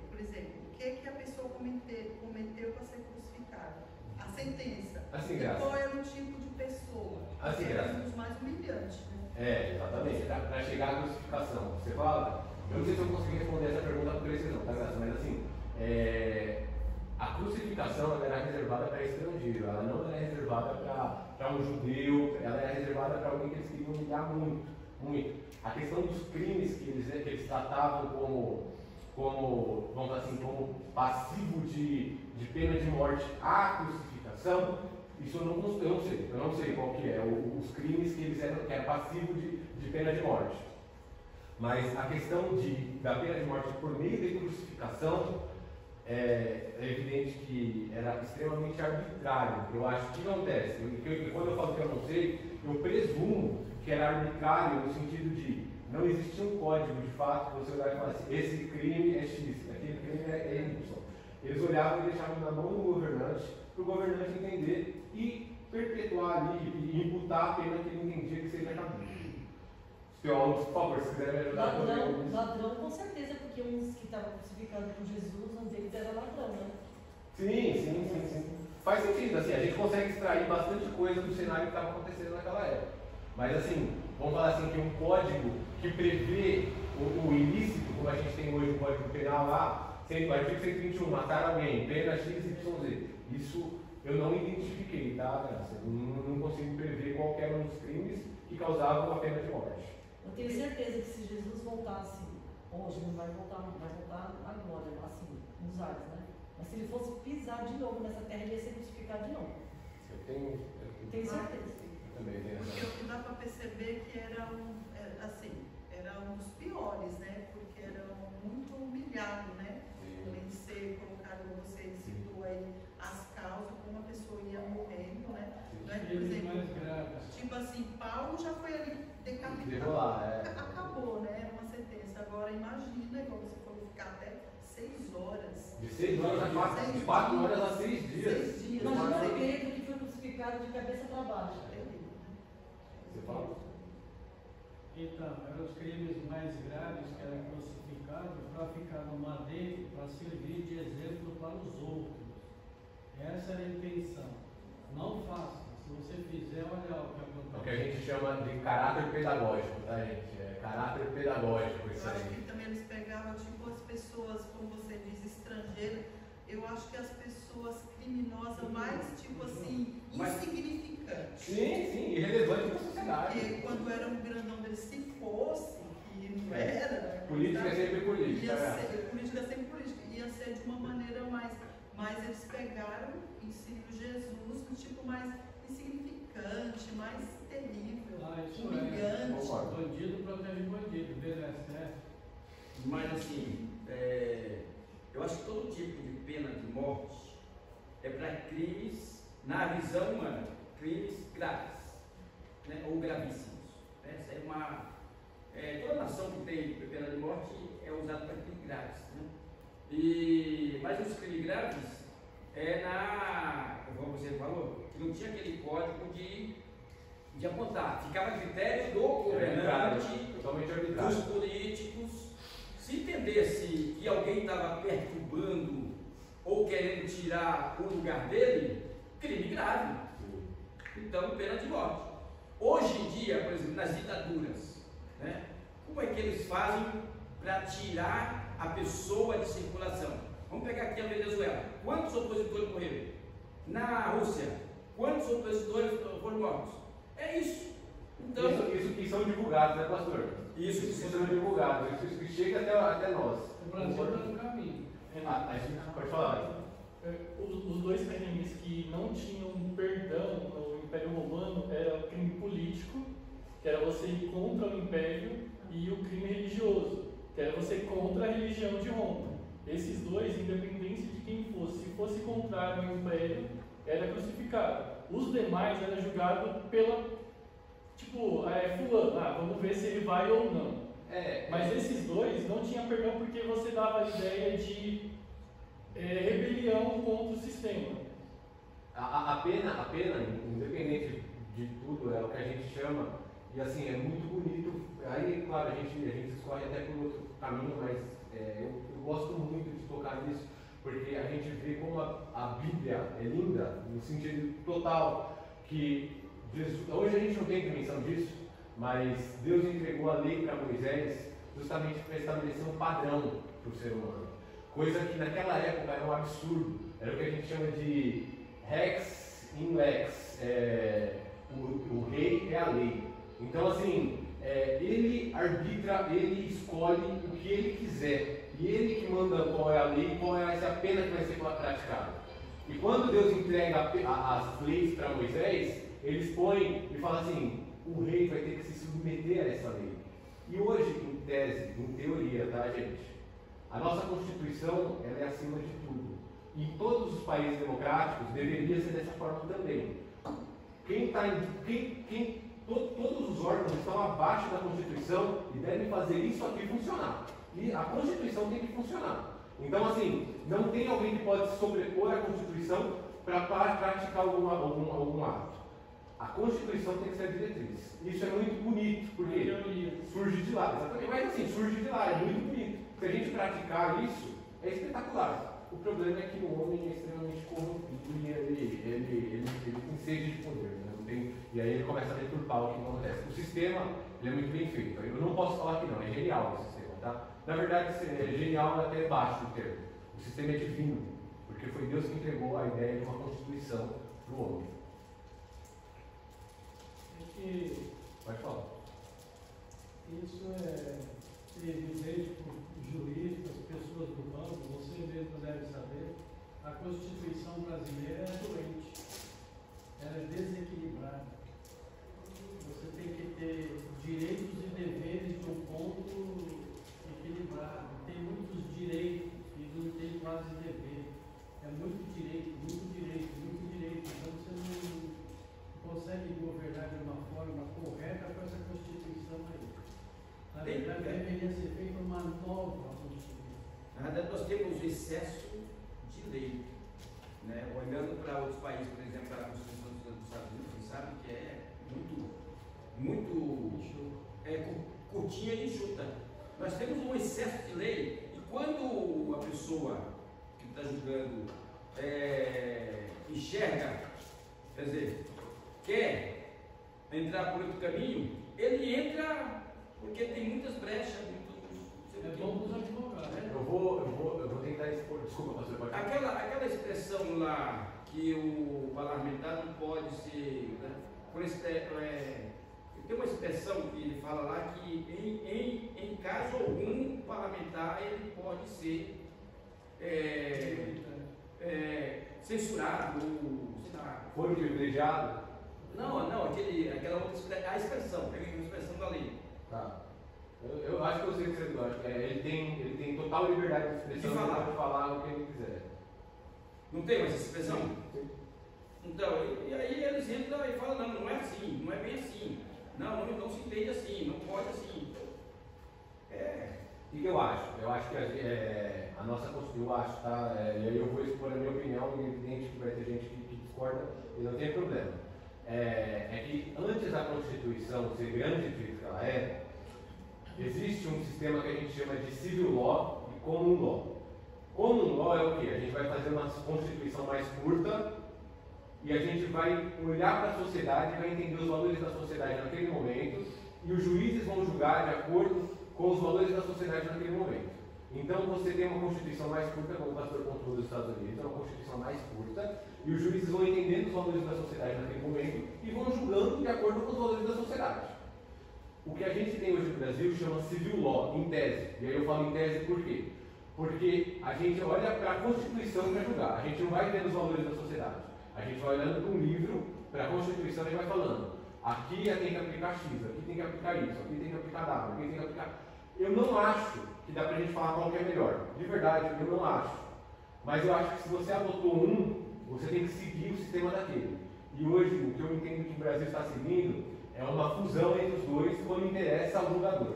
por exemplo, o que a pessoa cometeu para ser crucificada? A sentença. Assim, Graça. Qual era o tipo de pessoa? Assim, era Graça. um dos mais humilhantes, né? Exatamente. Para chegar à crucificação, você fala, eu não sei se eu consegui responder essa pergunta com precisão, tá, Graça? Mas assim, a crucificação ela era reservada para estrangeiro, ela não era reservada para um judeu, ela era reservada para alguém que eles queriam humilhar muito, muito. A questão dos crimes que eles tratavam como, vamos dizer assim, como passivo de pena de morte à crucificação, isso eu não sei qual que é, os crimes que era passivo de pena de morte. Mas a questão da pena de morte por meio de crucificação, é evidente que era extremamente arbitrário. Eu acho que acontece. Quando eu falo que eu não sei, eu presumo que era arbitrário no sentido de não existia um código de fato que você olhava e falasse, esse crime é X, aquele crime é Y. Eles olhavam e deixavam na mão do governante, para o governante entender e perpetuar ali, e imputar a pena que ele entendia que seria cabível. Os teólogos, por favor, se quiserem me ajudar. Ladrão, com certeza, porque uns que estavam crucificados com Jesus, um deles era ladrão, né? Sim. Faz sentido, assim, a gente consegue extrair bastante coisa do cenário que estava acontecendo naquela época. Mas assim, vamos falar assim, que um código que prevê o ilícito, como a gente tem hoje o Código Penal lá, artigo 121, matar alguém, pena XYZ. Isso eu não identifiquei, tá, Graça? Eu não consigo prever qualquer um dos crimes que causavam a pena de morte. Eu tenho certeza que se Jesus voltasse hoje, não vai voltar agora, assim, nos ares, né? Mas se ele fosse pisar de novo nessa terra, ele ia ser crucificado de novo. Eu tenho certeza. Também tenho Porque o que dá para perceber que era um dos piores, né? Porque era muito humilhado, né? Em ser colocado, você citou aí as causas, como a pessoa ia morrendo, né? Não é, por exemplo, tipo assim, Paulo já foi ali decapitado, acabou, né? Uma sentença. Agora imagina, igual você falou, ficar até 6 horas. De 6 horas a 4 horas a 6 dias. 6 dias. Imagina o Pedro que foi crucificado de cabeça para baixo. Você fala? Então, eram os crimes mais graves que eram crucificados para ficar no madeiro, para servir de exemplo para os outros. Essa era a intenção. Não faça. Se você fizer, olha o que acontece. É o que a gente chama de caráter pedagógico, tá, gente? É caráter pedagógico isso Eu acho aí. que também eles pegavam, tipo, as pessoas, como você diz, estrangeiras. Eu acho que as pessoas criminosas mais, tipo assim, insignificantes. Sim, irrelevante para a sociedade. Porque quando era um grandão dele, se fosse, que não era. Política é sempre política. Política é sempre política. Ia ser de uma maneira mais. Mas eles pegaram em si Jesus no tipo mais insignificante, mais terrível, humilhante. Bandido protege bandido, beleza, certo? Mas assim, eu acho que todo tipo de pena de morte é para crimes, na visão humana, crimes graves, né? Ou gravíssimos. Essa é uma... toda nação que tem pena de morte é usada para crimes graves, né? Mas os crimes graves como você falou, que não tinha aquele código de apontar, ficava a critério do governante, dos políticos. Se entendesse que alguém estava perturbando ou querendo tirar o lugar dele, crime grave. Então, pena de morte. Hoje em dia, por exemplo, nas ditaduras, né, como é que eles fazem para tirar a pessoa de circulação? Vamos pegar aqui a Venezuela. Quantos opositores morreram? Na Rússia, quantos opositores foram mortos? É isso. Então, isso que são divulgados, né, pastor? Isso que são divulgados, isso que chega até nós. O Brasil está no caminho. Pode falar. Os dois crimes que não tinham perdão no Império Romano era o crime político, que era você ir contra o Império, e o crime religioso, que era você ir contra a religião de Roma. Esses dois, independente de quem fosse, se fosse contrário ao Império, era crucificado. Os demais era julgado pela, fulano, vamos ver se ele vai ou não. Mas esses dois não tinham perdão porque você dava a ideia de rebelião contra o sistema. A pena, independente de tudo, é o que a gente chama, e assim, é muito bonito. Aí, claro, a gente escolhe até por outro caminho, mas eu gosto muito de tocar nisso, porque a gente vê como a Bíblia é linda, no sentido total, que Jesus, hoje a gente não tem dimensão disso, mas Deus entregou a lei para Moisés justamente para estabelecer um padrão para o ser humano. Coisa que naquela época era um absurdo, era o que a gente chama de rex in lex, o rei é a lei. Então assim, ele arbitra, ele escolhe o que ele quiser, e ele que manda qual é a lei e qual é essa pena que vai ser praticada. E quando Deus entrega as leis para Moisés, eles põem e falam assim, o rei vai ter que se submeter a essa lei. E hoje, em tese, em teoria, tá, gente? A nossa Constituição, ela é acima de tudo. E em todos os países democráticos deveria ser dessa forma também. Todos os órgãos estão abaixo da Constituição e devem fazer isso aqui funcionar. E a Constituição tem que funcionar. Então, assim, não tem alguém que pode se sobrepor à Constituição para praticar algum ato. A Constituição tem que ser a diretriz. Isso é muito bonito, porque surge de lá. Exatamente, mas assim, surge de lá, é muito bonito. Se a gente praticar isso, é espetacular. O problema é que o homem é extremamente corrompido e ele tem sede de poder, né? E aí ele começa a deturpar o que acontece. O sistema, ele é muito bem feito. Eu não posso falar que não, é genial o sistema, tá? Na verdade, genial é até baixo o termo. O sistema é divino, porque foi Deus que entregou a ideia de uma Constituição para o homem. Pode falar. Isso é evidente para juristas, pessoas do campo, você mesmo deve saber. A Constituição brasileira é doente, ela é desequilibrada. Você tem que ter direitos e deveres de um ponto equilibrado. Tem muitos direitos e não tem quase dever. É muito direito, muito direito, muito direito. Então você não consegue governar de uma forma correta com essa Constituição aí. Na verdade, deveria ser feita uma nova Constituição. Na verdade, nós temos excesso de lei. Né? Olhando para outros países, por exemplo, a Constituição dos Estados Unidos, você sabe que é muito curtinha e enxuta. Nós temos um excesso de lei, e quando a pessoa que está julgando enxerga, quer dizer, quer entrar por outro caminho, ele entra porque tem muitas brechas. É bom para os advogados, né? Eu vou tentar expor. Desculpa, pastor, pode falar. Aquela expressão lá que o parlamentar não pode ser. Né, tem uma expressão que ele fala lá que em caso algum parlamentar ele pode ser censurado, Foro privilegiado? Não, aquela outra a expressão, tem uma expressão da lei. Tá. Eu acho que eu sei o que você acha. Ele tem total liberdade de expressão, ele pode falar o que ele quiser. Não tem mais essa expressão? Então, e aí eles entram e falam, não, não é assim, não é bem assim. Não se entende assim, não pode assim. O que eu acho? Eu acho que a nossa Constituição, eu acho, tá? E aí eu vou expor a minha opinião, e é evidente que vai ter gente que discorda, e não tem problema. É que antes da Constituição ser grande do jeito que ela é, existe um sistema que a gente chama de civil law e common law. Common law é o quê? A gente vai fazer uma Constituição mais curta e a gente vai olhar para a sociedade, vai entender os valores da sociedade naquele momento e os juízes vão julgar de acordo com os valores da sociedade naquele momento. Então você tem uma Constituição mais curta, como o pastor pontuou dos Estados Unidos, é uma Constituição mais curta, e os juízes vão entendendo os valores da sociedade naquele momento e vão julgando de acordo com os valores da sociedade. O que a gente tem hoje no Brasil chama civil law, em tese. E aí eu falo em tese por quê? Porque a gente olha para a Constituição para julgar, a gente não vai vendo os valores da sociedade. A gente vai olhando para um livro, para a Constituição e vai falando, aqui tem que aplicar X, aqui tem que aplicar Y, aqui tem que aplicar W, aqui tem que aplicar... Eu não acho que dá para a gente falar qual que é melhor. De verdade, eu não acho. Mas eu acho que se você adotou um, você tem que seguir o sistema daquele. E hoje, o que eu entendo que o Brasil está seguindo é uma fusão entre os dois quando interessa ao julgador.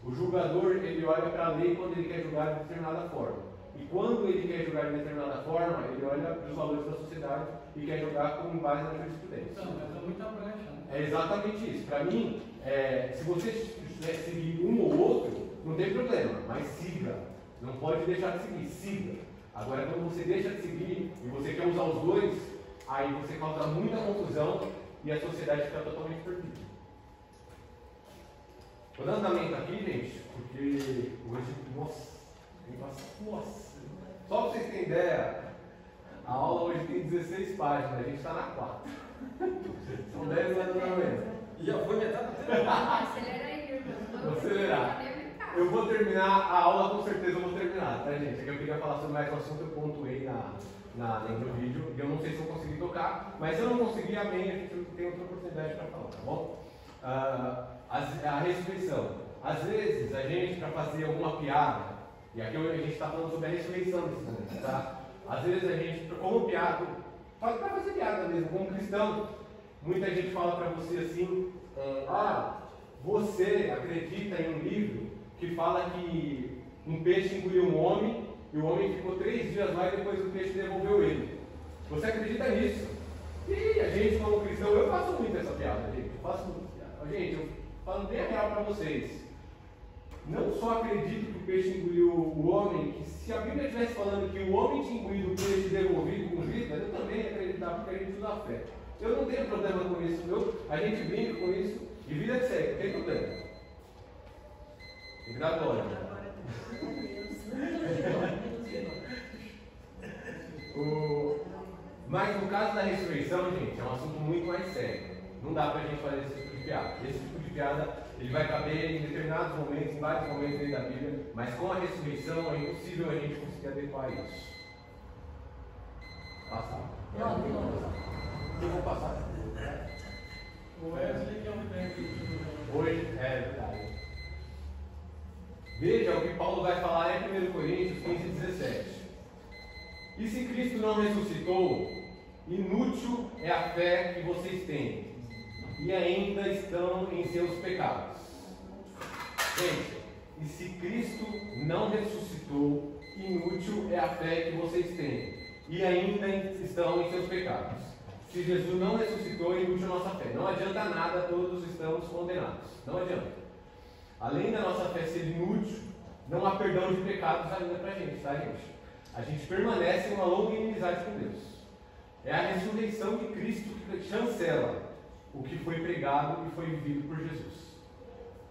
O julgador, ele olha para a lei quando ele quer julgar de determinada forma. E quando ele quer julgar de determinada forma, ele olha para os valores da sociedade e quer julgar com base na jurisprudência. Então, mas é muita brecha, né? É exatamente isso. Para mim, se você seguir um ou outro, não tem problema, mas siga. Não pode deixar de seguir, siga. Agora, quando você deixa de seguir e você quer usar os dois, aí você causa muita confusão e a sociedade fica totalmente perdida. Vou dar andamento aqui, gente, porque hoje, nossa, só para vocês terem ideia, a aula hoje tem 16 páginas, a gente está na 4. São 10 anos da manhã. E já foi metade do tempo. Acelera aí, irmão. Vou acelerar. Eu vou terminar a aula, com certeza eu vou terminar, tá, gente? É que eu queria falar sobre mais um assunto, eu pontuei no vídeo, e eu não sei se eu consegui tocar, mas se eu não conseguir, amém, a gente tem outra oportunidade para falar, tá bom? A ressurreição. Às vezes, a gente, para fazer alguma piada, e aqui a gente está falando sobre a ressurreição nesse momento, tá? Às vezes a gente, como piada, para fazer piada mesmo, como cristão, muita gente fala para você assim, você acredita em um livro que fala que um peixe engoliu um homem e o homem ficou 3 dias lá e depois o peixe devolveu ele. Você acredita nisso? E a gente, como cristão, eu faço muito essa piada, gente. Eu falo bem a real para vocês. Não só acredito que o peixe engoliu o homem, que se a Bíblia estivesse falando que o homem tinha engolido o peixe e devolvido com vida, eu também acreditava, porque a gente usa a fé. Eu não tenho problema com isso, a gente brinca com isso e vida de segue, não tem problema. Tem que dar glória. Mas no caso da ressurreição, gente, é um assunto muito mais sério. Não dá pra gente fazer esse tipo de piada. Esse tipo de piada, ele vai caber em determinados momentos, em vários momentos dentro da Bíblia, mas com a ressurreição é impossível a gente conseguir adequar isso. Passar. Eu vou passar. O Wesley que é um técnico. Hoje, verdade. Veja o que Paulo vai falar em 1 Coríntios 15:17. E se Cristo não ressuscitou, inútil é a fé que vocês têm, e ainda estão em seus pecados. Gente, e se Cristo não ressuscitou, inútil é a fé que vocês têm, e ainda estão em seus pecados. Se Jesus não ressuscitou, inútil é a nossa fé. Não adianta nada, todos estamos condenados. Não adianta. Além da nossa fé ser inútil, não há perdão de pecados ainda para a gente, tá, gente? A gente permanece em uma longa inimizade com Deus. É a ressurreição de Cristo que chancela o que foi pregado e foi vivido por Jesus.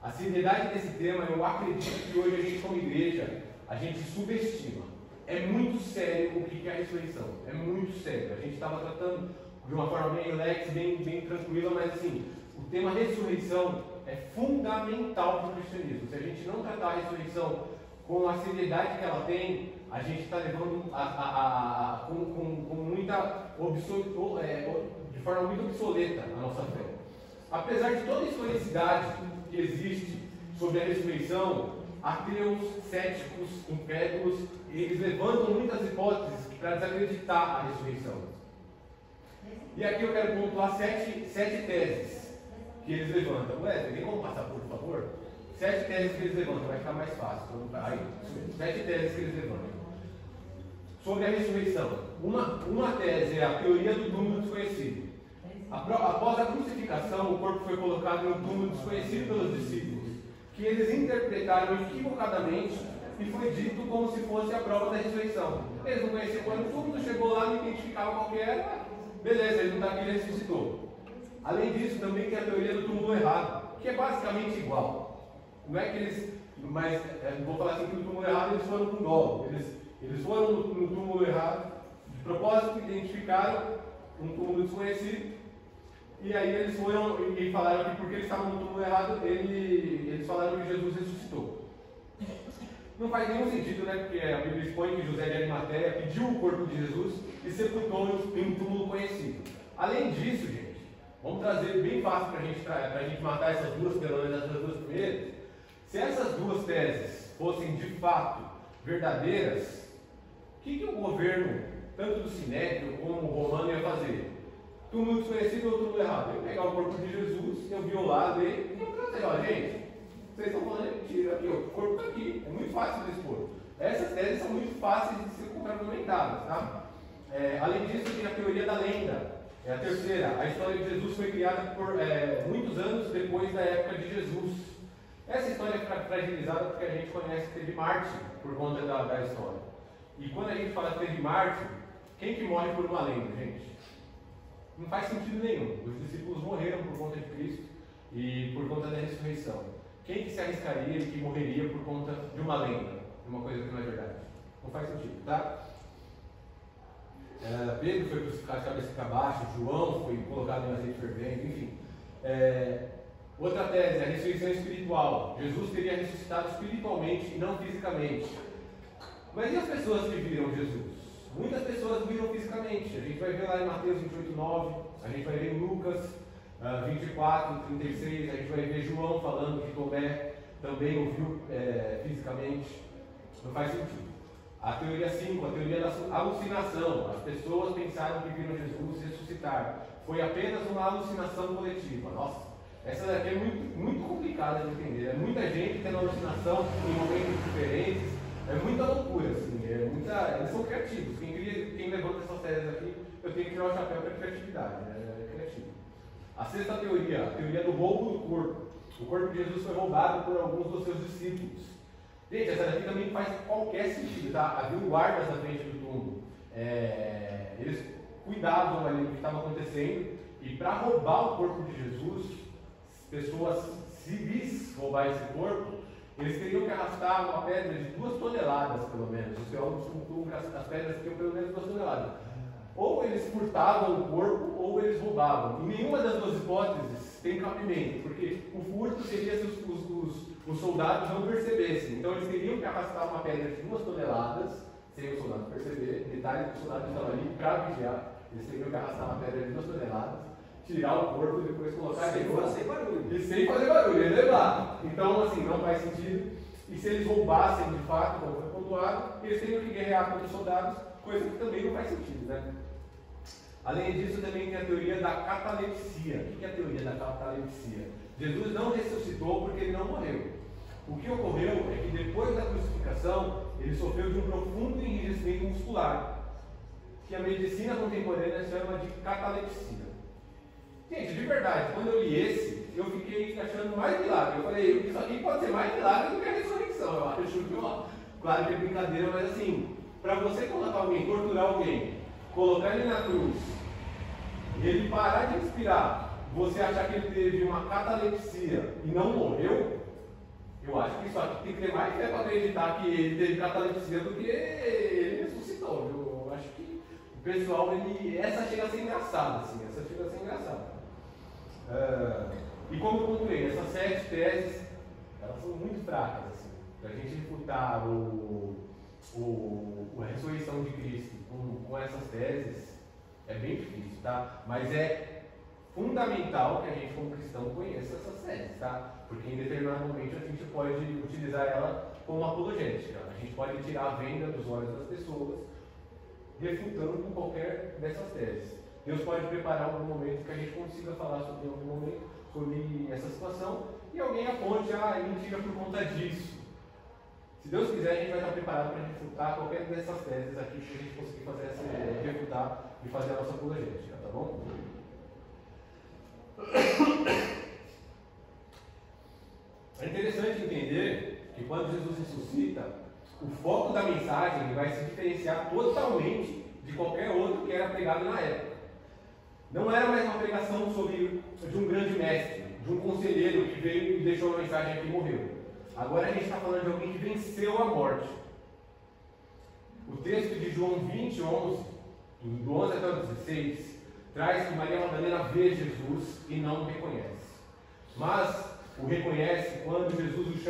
A seriedade desse tema, eu acredito que hoje a gente, como igreja, a gente subestima. É muito sério o que é a ressurreição. É muito sério. A gente estava tratando de uma forma bem relax, bem tranquila, mas assim, o tema ressurreição é fundamental para o cristianismo. Se a gente não tratar a ressurreição com a seriedade que ela tem, a gente está levando com muita de forma muito obsoleta a nossa fé. Apesar de toda a historicidade que existe sobre a ressurreição, ateus, céticos, incrédulos, e eles levantam muitas hipóteses para desacreditar a ressurreição. E aqui eu quero pontuar sete teses que eles levantam. Wesley, tem como passar, por favor? 7 teses que eles levantam, vai ficar mais fácil. Aí, 7 teses que eles levantam. Sobre a ressurreição. Uma tese é a teoria do túmulo desconhecido. Após a crucificação, o corpo foi colocado no túmulo desconhecido pelos discípulos, que eles interpretaram equivocadamente e foi dito como se fosse a prova da ressurreição. Eles não conheciam qual era o túmulo, chegou lá, não identificavam qual que era, beleza, ele não está aqui, ele ressuscitou. Além disso, também tem a teoria do túmulo errado, que é basicamente igual. Não é que eles, mas vou falar assim que o túmulo errado eles foram com dolo. Eles foram no túmulo errado, de propósito, identificaram um túmulo desconhecido. E aí eles foram e falaram que porque eles estavam no túmulo errado, eles falaram que Jesus ressuscitou. Não faz nenhum sentido, né? Porque a Bíblia expõe que José de Arimateia pediu o corpo de Jesus e sepultou em um túmulo conhecido. Além disso, gente, vamos trazer bem fácil para a gente matar essas duas, pelo menos essas duas primeiras. Se essas duas teses fossem de fato verdadeiras, o que o governo, tanto do Sinédrio como o romano, ia fazer? Túmulo desconhecido ou túmulo errado? Eu ia pegar o corpo de Jesus, eu violar ele e eu trazer, ó, gente, vocês estão falando mentira, aqui, ó, o corpo está aqui, é muito fácil de expor. Essas teses são muito fáceis de ser contra-argumentadas, tá? Além disso, tem a teoria da lenda. É a terceira. A história de Jesus foi criada por muitos anos depois da época de Jesus. Essa história fica fragilizada porque a gente conhece que teve mártir por conta da história. E quando a gente fala que teve mártir, quem que morre por uma lenda, gente? Não faz sentido nenhum. Os discípulos morreram por conta de Cristo e por conta da ressurreição. Quem que se arriscaria e que morreria por conta de uma lenda, de uma coisa que não é verdade? Não faz sentido, tá? Pedro foi crucificado de cabeça para baixo, João foi colocado em azeite fervente, enfim. Outra tese, a ressurreição espiritual. Jesus teria ressuscitado espiritualmente e não fisicamente. Mas e as pessoas que viram Jesus? Muitas pessoas viram fisicamente. A gente vai ver lá em Mateus 28:9, a gente vai ver em Lucas 24:36, a gente vai ver João falando que Tomé também o viu fisicamente. Não faz sentido. A teoria 5, a teoria da alucinação. As pessoas pensaram que viram Jesus ressuscitar. Foi apenas uma alucinação coletiva. Nossa, essa daqui é muito complicada de entender. É muita gente tendo alucinação em momentos diferentes. É muita loucura, assim. Eles são criativos. Quem levanta essas teses aqui, eu tenho que tirar o chapéu para a criatividade. É criativo. A sexta teoria, a teoria do roubo do corpo. O corpo de Jesus foi roubado por alguns dos seus discípulos. Gente, essa daqui também faz qualquer sentido, tá? Havia guardas na frente do túmulo. Eles cuidavam ali do que estava acontecendo. E para roubar o corpo de Jesus, pessoas civis roubar esse corpo, eles teriam que arrastar uma pedra de 2 toneladas, pelo menos. Os teólogos concluem que as pedras tinham pelo menos 2 toneladas. Ou eles furtavam o corpo, ou eles roubavam. E nenhuma das duas hipóteses tem cabimento, porque o furto seria se os soldados não percebessem. Então eles teriam que arrastar uma pedra de 2 toneladas, sem o soldado perceber. Detalhe que os soldados estavam ali para vigiar. Eles teriam que arrastar uma pedra de 2 toneladas, tirar o corpo e depois colocar sem fazer barulho. E sem fazer barulho, e levar. Então, assim, não faz sentido. E se eles roubassem de fato, como foi pontuado, eles teriam que guerrear contra os soldados, coisa que também não faz sentido, né? Além disso, também tem a teoria da catalepsia. O que é a teoria da catalepsia? Jesus não ressuscitou porque ele não morreu. O que ocorreu é que depois da crucificação, ele sofreu de um profundo enrijecimento muscular, que a medicina contemporânea chama de catalepsia. Gente, de verdade, quando eu li esse, eu fiquei achando mais milagre. Eu falei, isso aqui pode ser mais milagre do que a ressurreição. Eu acho que, claro que é brincadeira, mas assim, para você colocar alguém, torturar alguém, colocar ele na cruz, ele parar de respirar, você achar que ele teve uma catalepsia e não morreu, eu acho que isso aqui tem que ter mais fé para acreditar que ele teve catalepsia do que ele ressuscitou. Eu acho que o pessoal, essa chega a ser engraçada, assim, e como eu concluí, essas 7 teses, elas são muito fracas, assim, para a gente refutar a ressurreição de Cristo com essas teses, é bem difícil, tá? Mas é fundamental que a gente, como cristão, conheça essas teses, tá? Porque em determinado momento a gente pode utilizar ela como apologética. A gente pode tirar a venda dos olhos das pessoas, refutando com qualquer dessas teses. Deus pode preparar algum momento que a gente consiga falar sobre algum momento, sobre essa situação, e alguém aponte, é mentira por conta disso. Se Deus quiser, a gente vai estar preparado para refutar qualquer dessas teses aqui, para a gente conseguir fazer refutar e fazer a nossa apologética, tá bom? É interessante entender que quando Jesus ressuscita, o foco da mensagem vai se diferenciar totalmente de qualquer outro que era pregado na época. Não era mais uma pregação de um grande mestre, de um conselheiro que veio e deixou uma mensagem aqui e morreu. Agora a gente está falando de alguém que venceu a morte. O texto de João 20, 11, do 11 até o 16, traz que Maria Madalena vê Jesus e não o reconhece. Mas o reconhece quando Jesus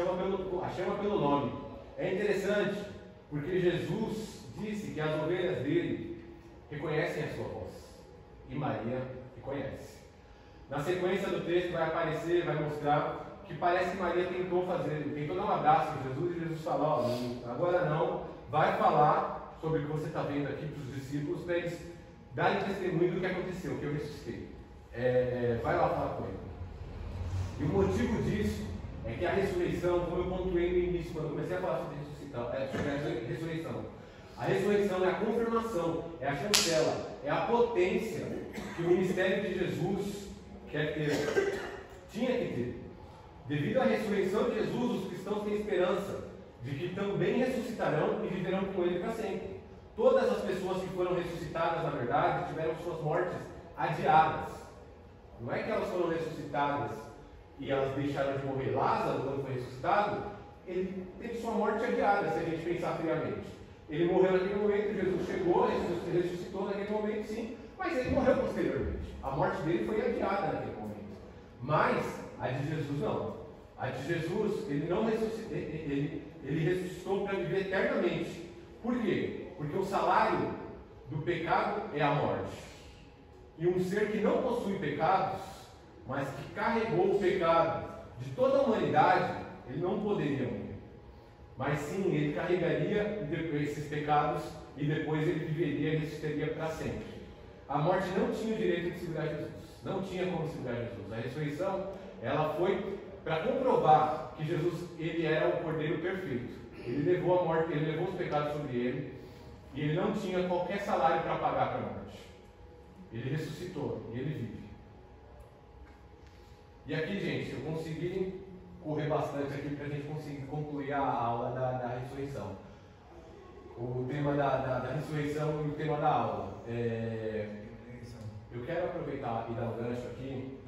a chama pelo nome. É interessante, porque Jesus disse que as ovelhas dele reconhecem a sua voz. E Maria reconhece. Na sequência do texto vai mostrar que parece que Maria tentou dar um abraço em Jesus, e Jesus falou, agora não, vai falar sobre o que você está vendo aqui para os discípulos, para eles darem testemunho do que aconteceu, que eu ressuscitei. Vai lá falar com ele. E o motivo disso é que a ressurreição, como eu pontuei no início, quando eu comecei a falar sobre a ressurreição, a ressurreição é a confirmação, é a chancela, é a potência que o ministério de Jesus tinha que ter. Devido à ressurreição de Jesus, os cristãos têm esperança de que também ressuscitarão e viverão com Ele para sempre. Todas as pessoas que foram ressuscitadas, na verdade, tiveram suas mortes adiadas. Não é que elas foram ressuscitadas e elas deixaram de morrer. Lázaro, quando foi ressuscitado, ele teve sua morte adiada, se a gente pensar friamente. Ele morreu naquele momento, Jesus chegou, ressuscitou naquele momento, sim, mas ele morreu posteriormente. A morte dele foi adiada naquele momento. Mas a de Jesus não. A de Jesus, ele não ressuscitou, ele ressuscitou para viver eternamente. Por quê? Porque o salário do pecado é a morte. E um ser que não possui pecados, mas que carregou o pecado de toda a humanidade, ele não poderia morrer. Mas sim, ele carregaria esses pecados e depois ele viveria e ressuscitaria para sempre. A morte não tinha o direito de segurar Jesus. Não tinha como segurar Jesus. A ressurreição, ela foi para comprovar que Jesus, ele era o Cordeiro perfeito. Ele levou a morte, ele levou os pecados sobre ele, e ele não tinha qualquer salário para pagar para a morte. Ele ressuscitou e ele vive. E aqui, gente, eu consegui correr bastante aqui para a gente conseguir concluir a aula da ressurreição. O tema da ressurreição e o tema da aula. Eu quero aproveitar e dar um gancho aqui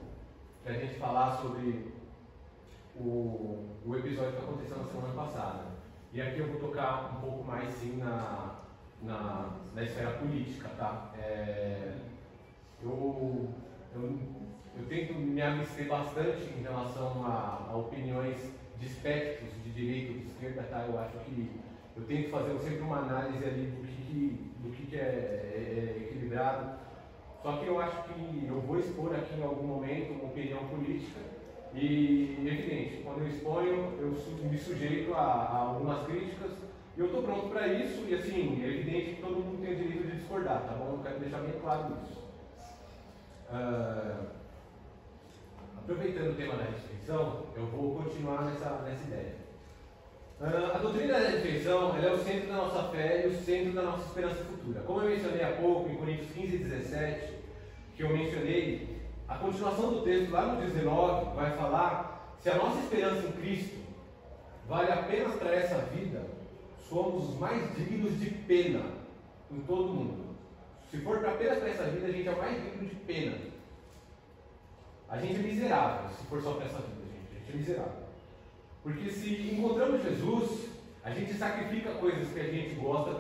para a gente falar sobre o episódio que aconteceu na semana passada. E aqui eu vou tocar um pouco mais sim na esfera política, tá? Eu tento me abster bastante em relação a opiniões de espectros de direita ou de esquerda, tá? Eu acho que eu tento fazer sempre uma análise ali do que é equilibrado. Só que eu acho que eu vou expor aqui em algum momento uma opinião política e, evidente, quando eu exponho, eu me sujeito a algumas críticas e eu estou pronto para isso e, assim, é evidente que todo mundo tem o direito de discordar, tá bom? Eu quero deixar bem claro isso. Aproveitando o tema da ressurreição, eu vou continuar nessa ideia. A doutrina da ressurreição é o centro da nossa fé e o centro da nossa esperança futura. Como eu mencionei há pouco, em Coríntios 15 e 17, que eu mencionei, a continuação do texto lá no 19 vai falar: se a nossa esperança em Cristo vale apenas para essa vida, somos os mais dignos de pena em todo o mundo. Se for apenas para essa vida, a gente é o mais digno de pena. A gente é miserável se for só para essa vida, gente. A gente é miserável. Porque se encontramos Jesus, a gente sacrifica coisas que a gente gosta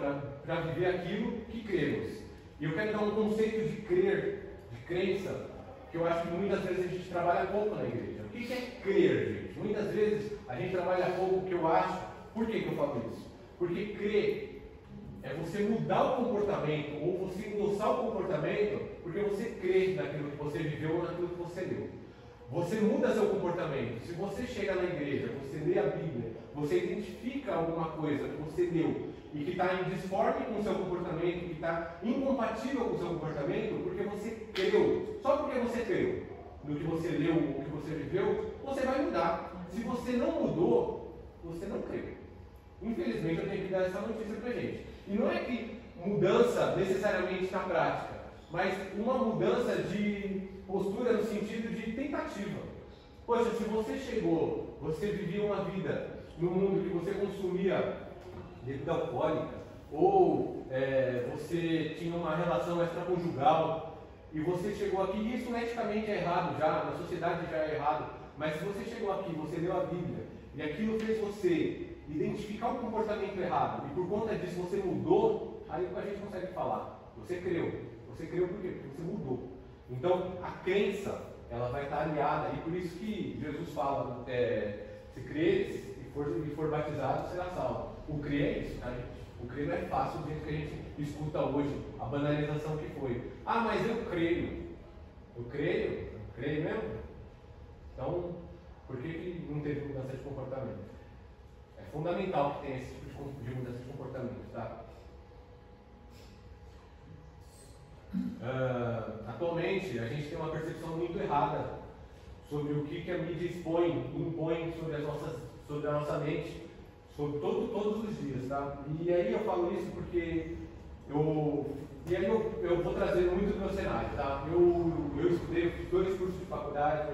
para viver aquilo que cremos. E eu quero dar um conceito de crer, de crença, que eu acho que muitas vezes a gente trabalha pouco na igreja. O que é crer, gente? Muitas vezes a gente trabalha pouco, que eu acho. Por que eu falo isso? Porque crer é você mudar o comportamento, ou você endossar o comportamento, porque você crê naquilo que você viveu ou naquilo que você leu. Você muda seu comportamento. Se você chega na igreja, você lê a Bíblia, você identifica alguma coisa que você leu e que está em disforme com o seu comportamento, que está incompatível com o seu comportamento, porque você creu. Só porque você creu no que você leu ou que você viveu, você vai mudar. Se você não mudou, você não creu. Infelizmente, eu tenho que dar essa notícia para a gente. E não é que mudança necessariamente na prática, mas uma mudança de postura no sentido de tentativa. Poxa, se você chegou, você vivia uma vida no mundo que você consumia bebida alcoólica, ou você tinha uma relação extraconjugal, e você chegou aqui, e isso eticamente é errado já, na sociedade já é errado, mas se você chegou aqui, você leu a Bíblia, e aquilo fez você identificar um comportamento errado, e por conta disso você mudou, aí a gente consegue falar, você creu. Você creu por quê? Porque você mudou. Então, a crença, ela vai estar aliada, e por isso que Jesus fala, se creres e for batizado, será salvo. O crer é isso, tá, gente? O crer não é fácil do jeito que a gente escuta hoje, a banalização que foi. Ah, mas eu creio. Eu creio mesmo? Então, por que não teve mudança de comportamento? É fundamental que tenha esse tipo de mudança de comportamento, tá? Atualmente, a gente tem uma percepção muito errada sobre o que a mídia impõe sobre a nossa mente, sobre todos os dias, tá? E aí eu falo isso porque eu vou trazer muito do meu cenário, tá? Eu estudei, fiz 2 cursos de faculdade,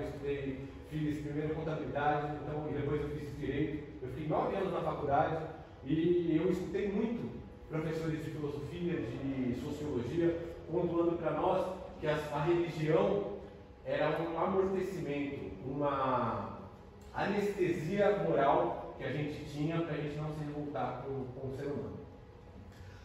fiz primeiro contabilidade, e depois eu fiz direito. Eu fiquei 9 anos na faculdade e eu escutei muito professores de filosofia, de sociologia, pontuando para nós que a religião era um amortecimento, uma anestesia moral que a gente tinha para a gente não se revoltar com o ser humano.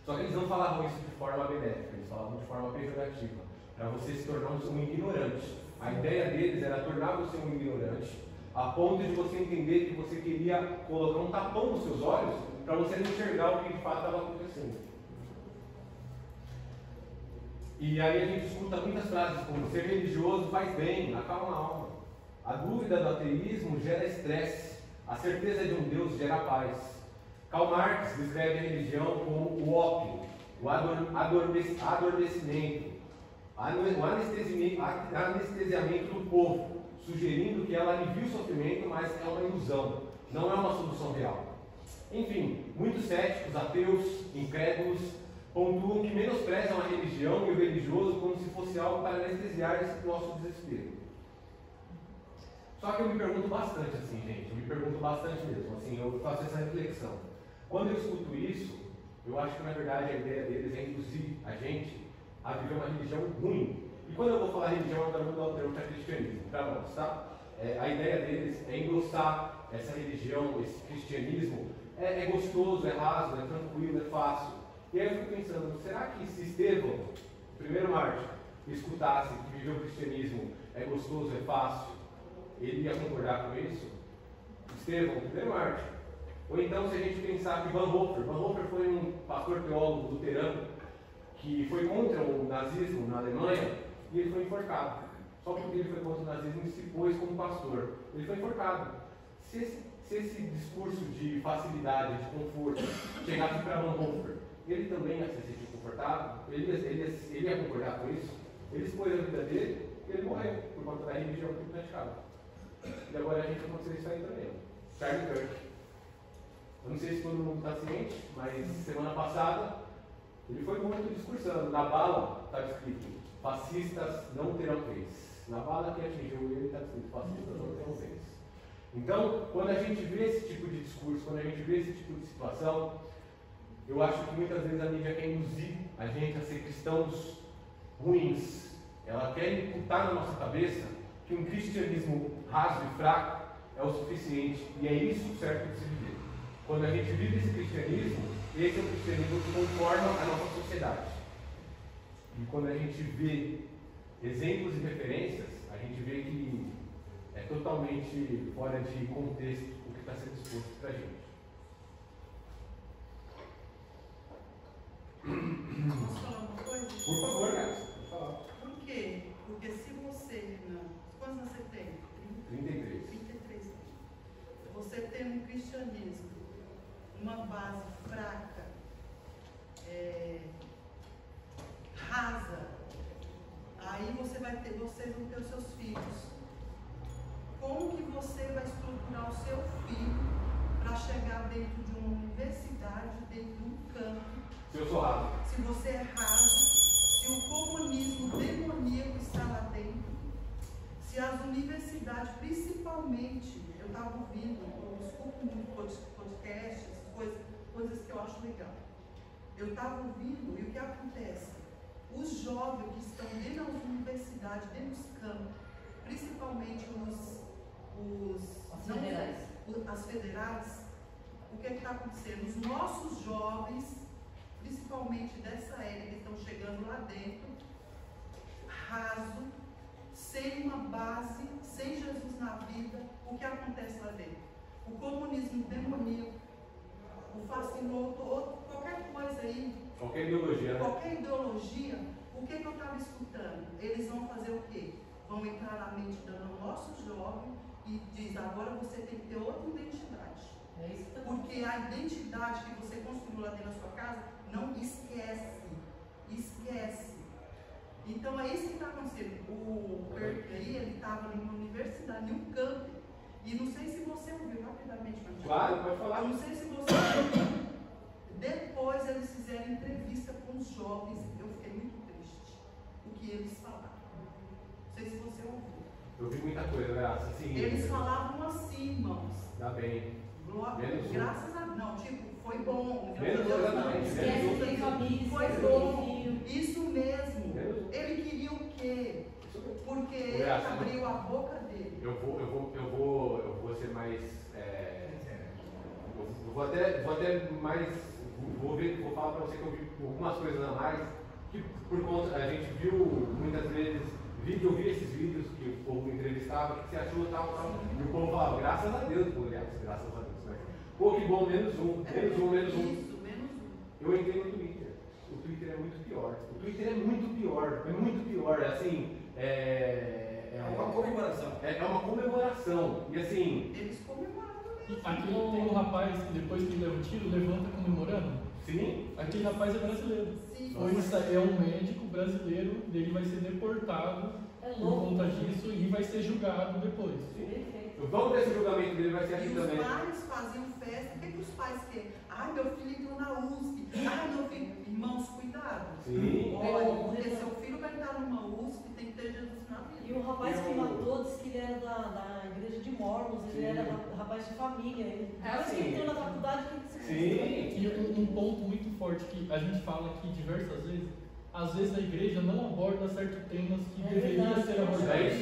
Só que eles não falavam isso de forma benéfica, eles falavam de forma pejorativa, para você se tornar um ignorante. A ideia deles era tornar você um ignorante, a ponto de você entender que você queria colocar um tapão nos seus olhos para você não enxergar o que de fato estava acontecendo. E aí a gente escuta muitas frases como: ser religioso faz bem, acalma a alma. A dúvida do ateísmo gera estresse, a certeza de um Deus gera paz. Karl Marx descreve a religião como o ópio, o adormecimento, o anestesiamento do povo, sugerindo que ela alivia o sofrimento, mas é uma ilusão, não é uma solução real. Enfim, muitos céticos, ateus, incrédulos, pontuam que menosprezam a religião e o religioso como se fosse algo para anestesiar esse nosso desespero. Só que eu me pergunto bastante assim, gente, mesmo, assim, eu faço essa reflexão. Quando eu escuto isso, eu acho que na verdade a ideia deles é induzir a gente a viver uma religião ruim. E quando eu vou falar religião, eu também dou o termo que é cristianismo, para nós, tá? A ideia deles é endossar essa religião, esse cristianismo, é gostoso, é raso, é tranquilo, é fácil. E aí eu fico pensando, será que se Estevão, o primeiro mártir, escutasse que viver o cristianismo é gostoso, é fácil, ele ia concordar com isso? Estevão, o primeiro mártir. Ou então, se a gente pensar que Van Hofer foi um pastor teólogo luterano que foi contra o nazismo na Alemanha e ele foi enforcado. Só porque ele foi contra o nazismo e se pôs como pastor. Ele foi enforcado. Se esse discurso de facilidade, de conforto, chegasse para Van Hofer, ele também ia se sentir confortável? Ele ia concordar com isso? Ele expôs a vida dele e ele morreu por conta da religião que ele praticava. E agora a gente vai acontecer isso aí também. Charlie Kirk. Eu não sei se todo mundo está ciente, mas semana passada ele foi muito discursando. Na bala estava escrito: fascistas não terão vez. Na bala que atingiu ele está escrito: fascistas não terão vez. Então, quando a gente vê esse tipo de discurso, quando a gente vê esse tipo de situação, eu acho que muitas vezes a mídia quer induzir a gente a ser cristãos ruins. Ela quer imputar na nossa cabeça que um cristianismo raso e fraco é o suficiente, e é isso certo de se viver. Quando a gente vive esse cristianismo, esse é o cristianismo que conforma a nossa sociedade. E quando a gente vê exemplos e referências, a gente vê que é totalmente fora de contexto o que está sendo exposto para a gente. Posso falar uma coisa? Por favor, Gás, pode falar. Por quê? Porque se você, quantos anos você tem? 33. 33. Você tem um cristianismo cristianismo uma base fraca, rasa, aí vocês vão ter os seus filhos. Como que você vai estruturar o seu filho para chegar dentro de uma universidade, dentro de um campo? Se eu sou raso. Se você é raso, se o comunismo demoníaco está lá dentro, se as universidades, principalmente, eu estava ouvindo, eu escuto muito podcast, coisas que eu acho legal. Eu estava ouvindo, e o que acontece? Os jovens que estão dentro das universidades, dentro dos campos, principalmente as federais, o que está acontecendo? Os nossos jovens, principalmente dessa era que estão chegando lá dentro, raso, sem uma base, sem Jesus na vida, o que acontece lá dentro? O comunismo demoníaco, o fascínio, qualquer coisa aí, qualquer ideologia, né? Qualquer ideologia, o que eu estava escutando? Eles vão fazer o quê? Vão entrar na mente do nosso jovem e diz, agora você tem que ter outra identidade. É isso que Porque a identidade que você construiu lá dentro da sua casa, não esquece. Esquece. Então é isso que está acontecendo. O Berkeley, ele estava em uma universidade, em um campo. E não sei se você ouviu rapidamente, mas claro, pode falar. Eu não sei se você ouviu. Depois eles fizeram entrevista com os jovens. Eu fiquei muito triste. O que eles falaram. Não sei se você ouviu. Eu vi muita coisa, graças assim. Eles falavam assim, irmãos. Dá bem. Graças a Deus. Não, tipo, foi bom. Menos família, foi bom. Isso mesmo. Ele queria o quê? Porque ele abriu a boca dele. Eu vou ser mais. Eu vou até mais. Vou falar para você que eu vi algumas coisas a mais. Que por conta. A gente viu muitas vezes. Eu vi esses vídeos que o povo entrevistava, o que você achou, tal. E o povo falava, graças a Deus, graças a Deus. Né? Pô, que bom, menos um. Isso, menos um. Eu entrei no Twitter. O Twitter é muito pior. O Twitter é muito pior. Assim, é uma comemoração. É uma comemoração. E assim. Eles comemoraram mesmo. Aqui tem um rapaz que depois que leva um tiro, levanta comemorando. Sim. Aquele rapaz é brasileiro. Sim. É um médico brasileiro, ele vai ser deportado por conta disso e vai ser julgado depois. Vamos ver se o julgamento dele vai ser assim também. E os pais faziam festa. O que os pais querem? Ai, meu filho entrou na USP. Ai, meu filho. Irmãos, cuidado. Sim. Olha, porque seu filho vai entrar numa USP, tem que ter Jesus na vida. E o rapaz que matou disse que ele era da igreja de Mormons, ele era rapaz de família. Depois que entrou na faculdade, ele se E um ponto muito forte que a gente fala aqui diversas vezes, às vezes a igreja não aborda certos temas que deveriam ser abordados.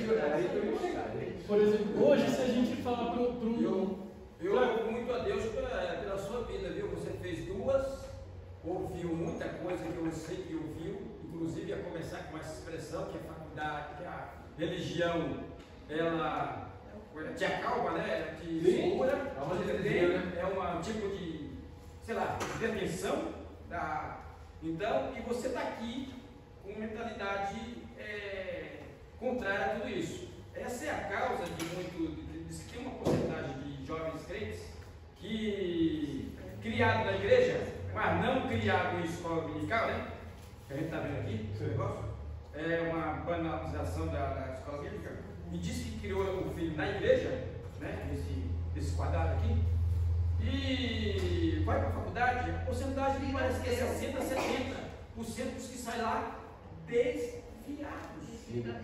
Por exemplo, hoje se a gente falar Eu louvo muito a Deus pela sua vida, viu? Você fez duas, ouviu muita coisa que eu sei que ouviu, inclusive a começar com essa expressão que a faculdade, que a religião, ela te acalma, né? Te segura, é um tipo de, sei lá, detenção da. Então, e você está aqui com mentalidade contrária a tudo isso. Essa é a causa de muito. Diz que tem uma porcentagem de jovens crentes que criado na igreja, mas não criado em escola dominical, né? Que a gente está vendo aqui, esse negócio. É uma banalização da escola bíblica. E disse que criou o filho na igreja, né? Nesse quadrado aqui. E vai para a faculdade, a porcentagem parece que é 60%, 70% dos que saem lá desviados,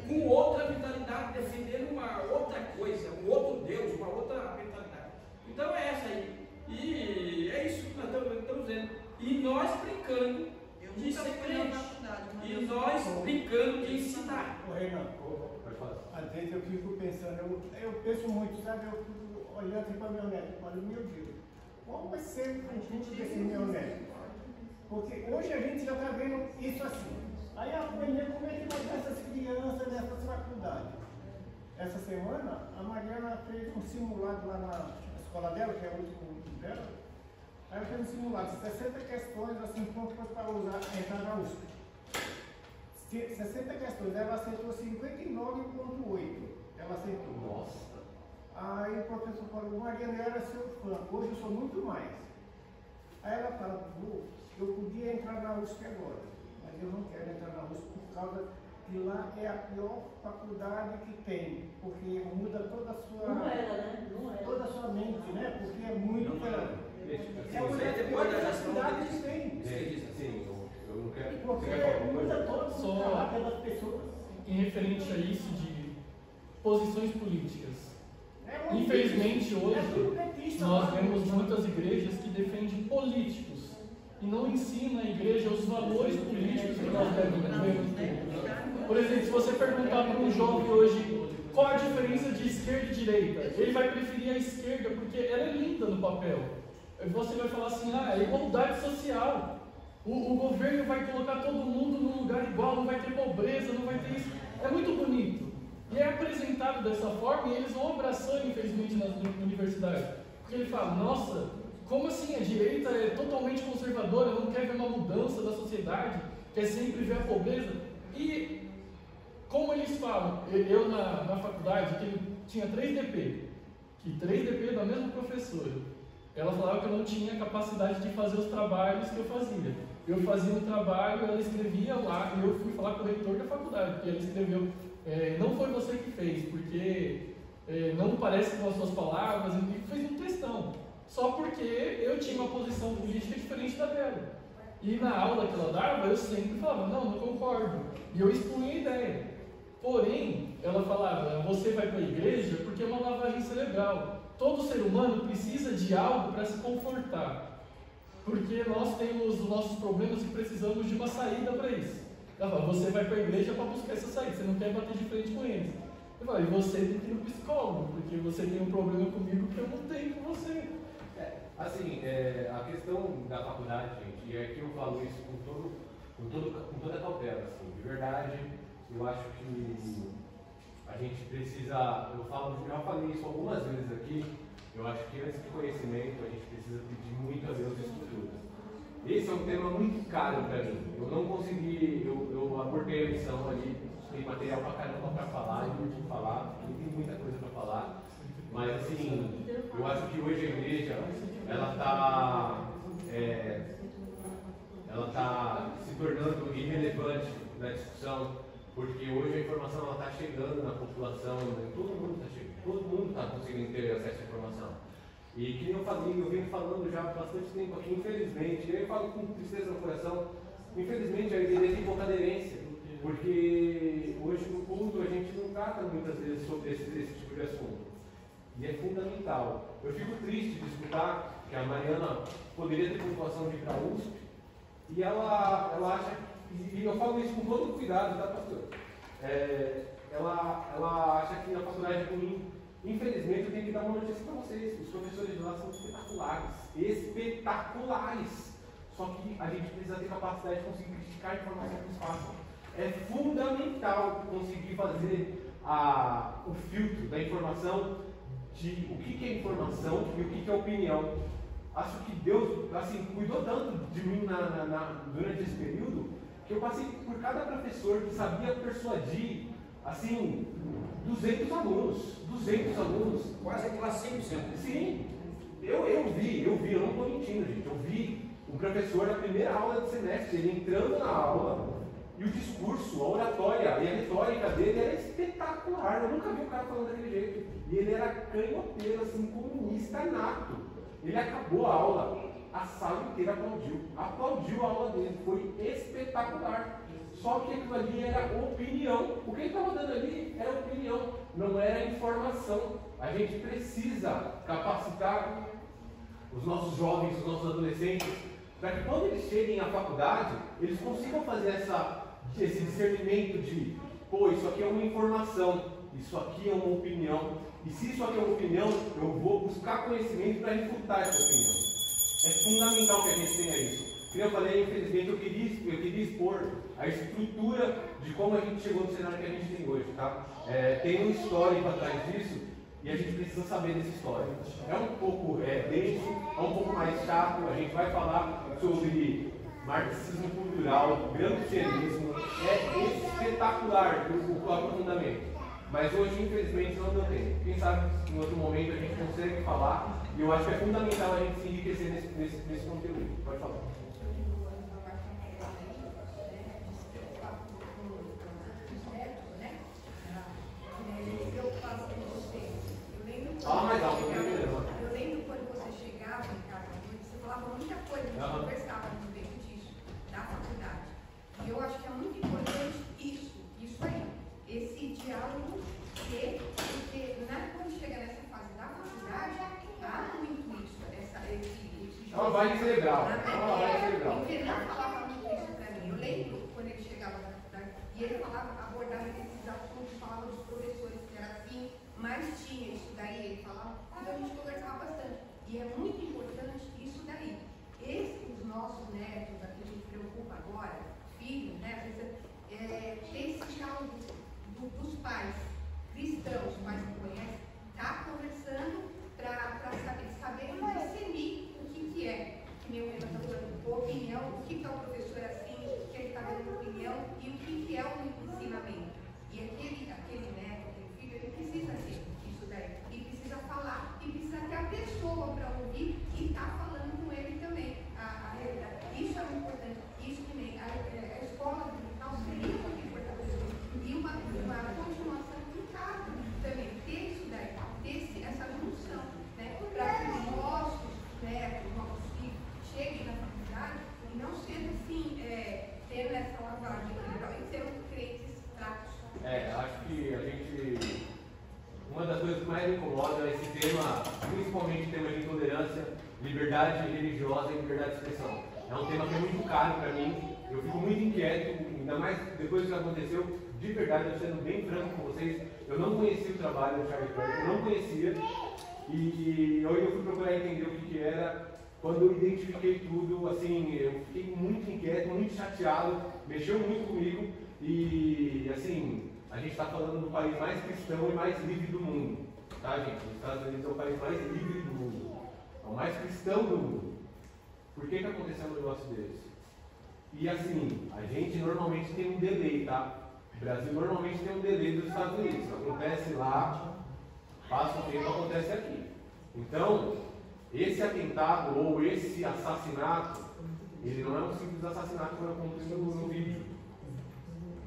com outra mentalidade, defendendo uma outra coisa, um outro Deus, uma outra mentalidade. Então é essa aí. E é isso que nós estamos vendo. E nós brincando de ser crente. E nós brincando de ensinar. Ô Renan, às vezes eu fico pensando, eu penso muito, sabe? Eu fico olhando assim para meu neto, olha, meu Deus, qual vai ser o futuro desse meu neto? Porque hoje a gente já está vendo isso assim. Aí amanhã, como é que vai ter essas crianças nessas faculdades? Essa semana, a Mariana fez um simulado lá na escola dela, que é o último dela. Aí ela fez um simulado, 60 questões, assim, como fosse para entrar na USP. 60 questões, ela acertou 59,8. Ela acertou. Nossa. Aí o professor falou, Mariana, eu era seu fã, hoje eu sou muito mais. Aí ela fala, eu podia entrar na USP agora, mas eu não quero entrar na USP por causa que lá é a pior faculdade que tem, porque muda toda a sua... Não era, né? Não era. Toda a sua mente, né? Porque é muito... É uma Você das tem piores poder faculdades que tem. Sim, eu não quero. Porque Você quer falar alguma muda coisa? todo o caráter das pessoas. Em referente a isso de posições políticas. É muito Infelizmente difícil. hoje É tudo petista, nós lá. vemos muitas igrejas que defendem políticos e não ensinam a igreja os valores políticos que nós devemos ter. Por exemplo, se você perguntar para um jovem hoje qual a diferença de esquerda e direita, ele vai preferir a esquerda porque ela é linda no papel. Você vai falar assim, é igualdade social. O governo vai colocar todo mundo num lugar igual, não vai ter pobreza, não vai ter isso. É muito bonito. E é apresentado dessa forma e eles vão abraçando, infelizmente, nas universidades. Porque ele fala, nossa, como assim? A direita é totalmente conservadora, não quer ver uma mudança da sociedade, quer sempre ver a pobreza. E como eles falam, eu na faculdade tinha 3 DP, que 3 DP da mesma professora. Ela falava que eu não tinha capacidade de fazer os trabalhos que eu fazia. Eu fazia um trabalho, ela escrevia lá, e eu fui falar com o reitor da faculdade, porque ela escreveu, não foi você que fez, porque não parece com as suas palavras, e fez um textão. Só porque eu tinha uma posição política diferente da dela. E na aula que ela dava, eu sempre falava, não concordo. E eu expunha a ideia. Porém, ela falava, você vai para a igreja porque é uma lavagem cerebral. Todo ser humano precisa de algo para se confortar. Porque nós temos os nossos problemas e precisamos de uma saída para isso. Ela fala, você vai para a igreja para buscar essa saída, você não quer bater de frente com eles. Eu falo, e você tem que ir no psicólogo, porque você tem um problema comigo que eu não tenho com você. Assim, a questão da faculdade, gente, e aqui eu falo isso com toda a cautela, assim, de verdade, eu acho que a gente precisa, já falei isso algumas vezes aqui, eu acho que antes de conhecimento a gente precisa pedir muito a Deus estrutura. Esse é um tema muito caro para mim, eu não consegui, eu abortei a missão ali, tem material pra caramba para falar, e eu falar, tem muita coisa para falar, mas assim, eu acho que hoje a igreja, ela está se tornando irrelevante na discussão, porque hoje a informação está chegando na população, né? Todo mundo está conseguindo ter acesso à informação. E que eu venho falando já há bastante tempo aqui, infelizmente, eu falo com tristeza no coração, infelizmente a igreja tem pouca aderência, porque hoje no culto a gente não trata muitas vezes sobre esse tipo de assunto. E é fundamental. Eu fico triste de escutar que a Mariana poderia ter pontuação de ir para a USP, e ela acha, e eu falo isso com todo cuidado, tá, pastor? Ela acha que a faculdade é ruim. Infelizmente, eu tenho que dar uma notícia para vocês: os professores de lá são espetaculares. Só que a gente precisa ter capacidade de conseguir criticar a informação que eles passam. É fundamental conseguir fazer o filtro da informação, de o que é informação e o que é opinião. Acho que Deus cuidou tanto de mim durante esse período, que eu passei por cada professor que sabia persuadir 200 alunos. Quase classe 100%. Sim, eu vi, eu não estou mentindo, gente. Eu vi um professor na primeira aula do semestre, ele entrando na aula, e o discurso, a oratória e a retórica dele era espetacular. Eu nunca vi o cara falando daquele jeito. E ele era canhoteiro, comunista nato. Ele acabou a aula, a sala inteira aplaudiu a aula dele, foi espetacular. Só que aquilo ali era opinião. O que ele estava dando ali era opinião, não era informação. A gente precisa capacitar os nossos jovens, os nossos adolescentes, para que quando eles cheguem à faculdade, eles consigam fazer esse discernimento de, isso aqui é uma informação, isso aqui é uma opinião. E se isso aqui é uma opinião, eu vou buscar conhecimento para refutar essa opinião. É fundamental que a gente tenha isso. Como eu falei, infelizmente, eu queria expor a estrutura de como a gente chegou no cenário que a gente tem hoje, tá? Tem um histórico atrás disso e a gente precisa saber desse histórico. É um pouco denso, é um pouco mais chato, a gente vai falar sobre marxismo cultural, gramscianismo, é espetacular o aprofundamento. mas hoje, infelizmente, não deu tempo. Quem sabe, em outro momento, a gente consegue falar, e eu acho que é fundamental a gente se enriquecer nesse conteúdo. Pode falar. Fala mais alto, eu lembro quando você chegava em casa, você falava muita coisa, a gente conversava a respeito disso, da faculdade. E eu acho que é muito importante isso aí, esse diálogo, porque quando chega nessa fase da faculdade, há muito isso, esse É uma vibe cerebral. O Fernando falava muito isso para mim. Eu lembro quando ele chegava e ele abordava esses assuntos, falava dos professores que era assim, mas tinha isso daí, ele falava, então a gente conversava bastante. E é muito importante isso daí. Os nossos netos, a que a gente preocupa agora, filhos, né? Ter esse diálogo dos pais cristãos, pais que conhecem, tá conversando para saber discernir o que é. Que nem o Renan está falando, opinião, o que é o professor assim, que ele está dando opinião e o que é o ensinamento. E aquele neto, aquele filho, ele precisa ter isso daí. E precisa falar, e precisa ter a pessoa para ouvir e estar falando com ele também. A realidade. Isso é muito importante. Isso que nem a escola digital seria muito importante. E uma continuação em casa também. Ter isso daí, ter essa junção, né? Para que os nossos netos, os nossos filhos cheguem na faculdade e não sejam assim, tendo essa lavagem cerebral e sendo crentes fracos. Acho que a gente. Uma das coisas que mais me incomoda é esse tema, principalmente o tema de intolerância, liberdade religiosa e liberdade de expressão. É um tema que é muito caro para mim, eu fico muito inquieto, ainda mais depois do que aconteceu. De verdade, eu sendo bem franco com vocês, eu não conhecia o trabalho do Charlie Kirk, eu não conhecia, e eu fui procurar entender o que era. Quando eu identifiquei tudo, assim, eu fiquei muito inquieto, muito chateado, mexeu muito comigo, e assim, a gente está falando do país mais cristão e mais livre do mundo, tá, gente? Os Estados Unidos é o país mais livre do mundo, é o mais cristão do mundo. Por que aconteceu um negócio desse? E assim, a gente normalmente tem um delay, tá? O Brasil normalmente tem um delay dos Estados Unidos. Acontece lá, passa o tempo, acontece aqui. Então, esse atentado ou esse assassinato, ele não é um simples assassinato como eu contei no vídeo.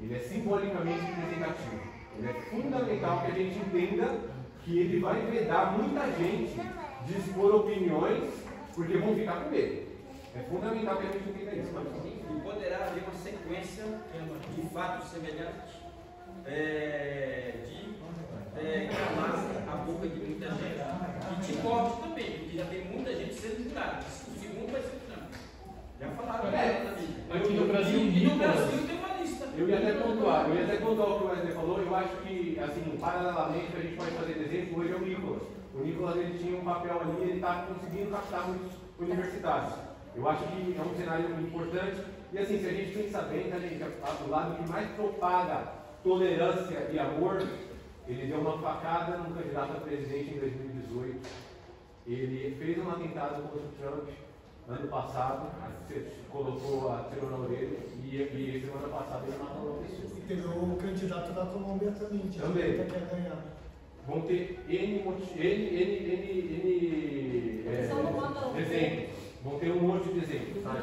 Ele é simbolicamente representativo. Ele é fundamental que a gente entenda que ele vai vedar muita gente de expor opiniões, porque vão ficar com medo. É fundamental que a gente entenda isso. E poderá haver uma sequência de fatos semelhantes de calar a boca de muita gente. E de morte também, porque já tem muita gente sendo julgada. O segundo vai ser o Trump. Já falaram na vida. Aqui no Brasil, e no Brasil tem uma lista. Eu ia até pontuar o que o Wesley falou. Eu acho que, assim, paralelamente, a gente pode fazer exemplo. Hoje é o Nicolas. O Nicolas, ele tinha um papel ali, ele está conseguindo captar muitos universitários. Eu acho que é um cenário muito importante. E assim, se a gente pensa bem, tá, gente, do lado que mais propaga tolerância e amor, ele deu uma facada num candidato a presidente em 2018. Ele fez um atentado contra o Trump ano passado, atirou na orelha, e semana passada ele matou uma pessoa. E teve o candidato da Colômbia também, também. Que quer ganhar. Vão ter exemplos. Vão ter um monte de exemplos. Tá?